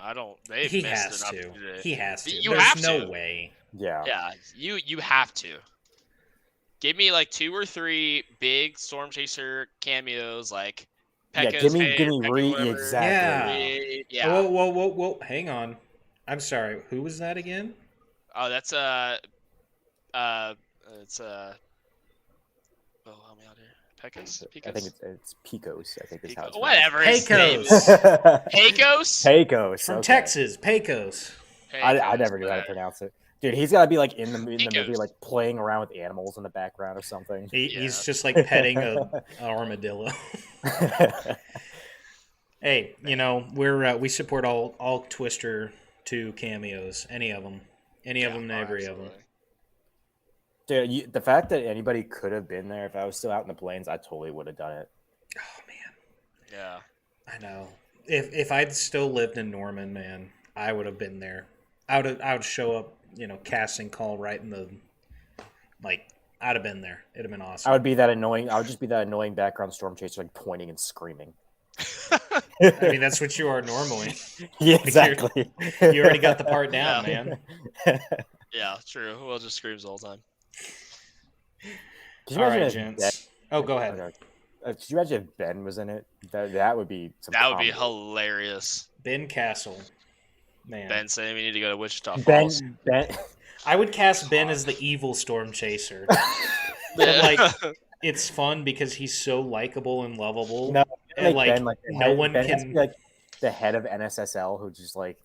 they've he missed has an to. opportunity. He has to. You There's have no to. way. Yeah. Yeah, you have to. Give me like 2 or 3 big Storm Chaser cameos, like Yeah, Pekka's give me Pekka, Reed whatever. exactly. Yeah. Yeah. Whoa! Hang on. I'm sorry. Who was that again? Oh, that's it's oh, help me out here. Pekka's. I think it's Pecos. I think is how it's Whatever his name is. Pecos. Pecos. Pecos From okay. Texas, Pecos. I never knew how to pronounce it. Dude, he's got to be like in the movie, Pecos. like playing around with animals in the background or something. He's just like petting an armadillo. Hey, we support all Twister 2 cameos, any of them, and every of them. Dude, the fact that anybody could have been there, if I was still out in the plains, I totally would have done it. Oh man, Yeah. I know. If I'd still lived in Norman, man, I would have been there. I would show up, casting call right in the, like, I'd have been there. It'd have been awesome. I would be that annoying. I would just be that annoying background storm chaser, like pointing and screaming. I mean, that's what you are normally. Yeah, exactly. You already got the part down, man. Yeah, true. We'll just screams all the time. Could you All imagine right, if gents. Oh, go ahead. Could you imagine if Ben was in it? That would be some That would be comedy. hilarious. Ben Castle, man. Ben saying we need to go to Wichita Falls. Ben. I would cast Ben as the evil storm chaser. But like, it's fun because he's so likable and lovable. No, and like Ben, like no one Ben has to can. be, like the head of NSSL, who just like.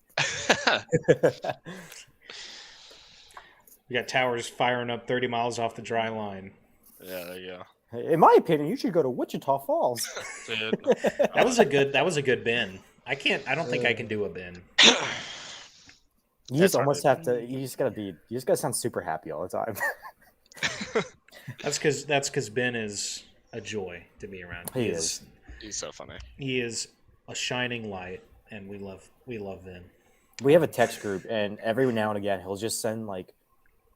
We got towers firing up 30 miles off the dry line. Yeah, there you go. In my opinion, you should go to Wichita Falls. Dude. That was a good Ben. I don't think I can do a Ben. You just almost have to. You just gotta sound super happy all the time. That's because Ben is a joy to be around. He is. He's so funny. He is a shining light, and we love Ben. We have a text group, and every now and again, he'll just send like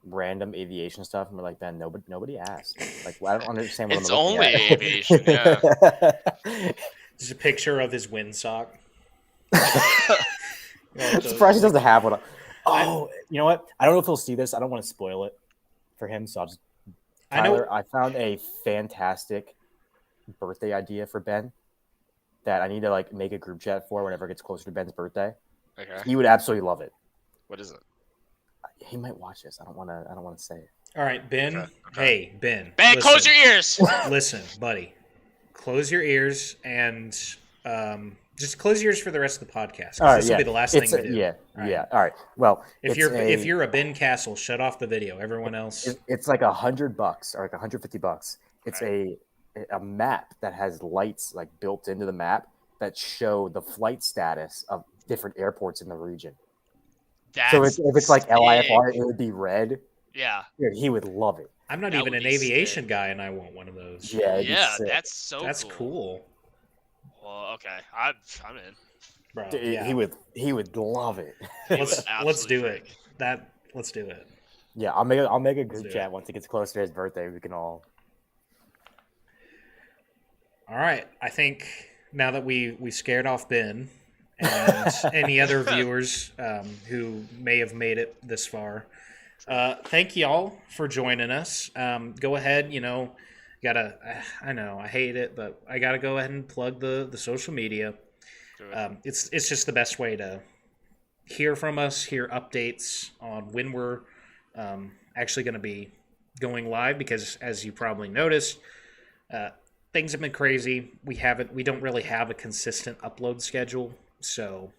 random aviation stuff, and we're like, Ben, nobody asked. Like, I don't understand what It's I'm looking only at. aviation, yeah. There's a picture of his windsock. I'm surprised he doesn't have one. Oh, you know what? I don't know if he'll see this. I don't want to spoil it for him, so I'll just. Tyler, I found a fantastic birthday idea for Ben that I need to like make a group chat for whenever it gets closer to Ben's birthday. Okay. He would absolutely love it. What is it? He might watch this. I don't want to say it. All right, Ben. Okay. Hey, Ben. Ben, listen. close your ears. Listen, buddy. Close your ears and just close your ears for the rest of the podcast. All right, This will be the last thing we do. Yeah, All right. yeah. All right. Well, If you're a Ben Castle, shut off the video. Everyone else. it's like $100 or like $150. It's a map that has lights like built into the map that show the flight status of different airports in the region. So if it's like LIFR, it would be red. Yeah. Dude, he would love it. I'm not That even would an be aviation sick. guy, and I want one of those. Yeah, it'd be Yeah, sick. that's That's cool. Well, okay. I'm in. Bro. Dude, Yeah. he would love it. Let's absolutely do it. freak. Let's do it. Yeah, I'll make a do group it. chat once it gets closer to his birthday. We can all. All right. I think now that we scared off Ben and any other viewers who may have made it this far, thank y'all for joining us. Go ahead, I know I hate it, but I gotta go ahead and plug the social media. Do it. It's just the best way to hear from us, hear updates on when we're actually going to be going live. Because as you probably noticed, things have been crazy. We don't really have a consistent upload schedule, so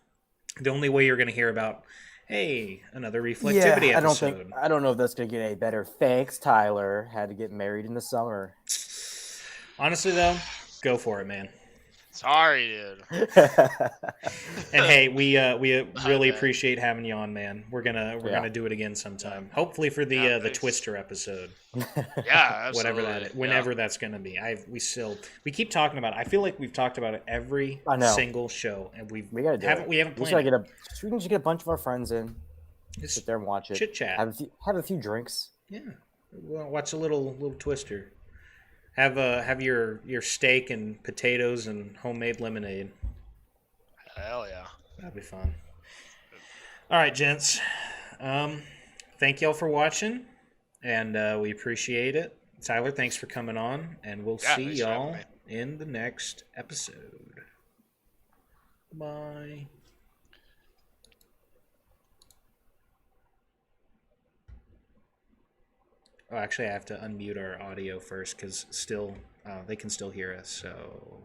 the only way you're going to hear about, hey, another Reflectivity episode. I don't know if that's gonna get any better. Thanks, Tyler. Had to get married in the summer. Honestly, though, go for it, man. Sorry, dude. And hey, we really bet. appreciate having you on, man. We're gonna do it again sometime. Hopefully for Yeah, the thanks. Twister episode, Yeah, whatever absolutely. whenever that's gonna be. We keep talking about it. I feel like we've talked about it every I know. single show, and We gotta do it. we haven't We planned it. we can just get a bunch of our friends in, Just sit there and watch it, chit chat. have a few drinks. Yeah, we'll watch a little Twister. Have your steak and potatoes and homemade lemonade. Hell yeah. That'd be fun. All right, gents. Thank y'all for watching, and we appreciate it. Tyler, thanks for coming on, and we'll see thanks for having y'all me. in the next episode. Bye. Oh, actually, I have to unmute our audio first because they can still hear us. So.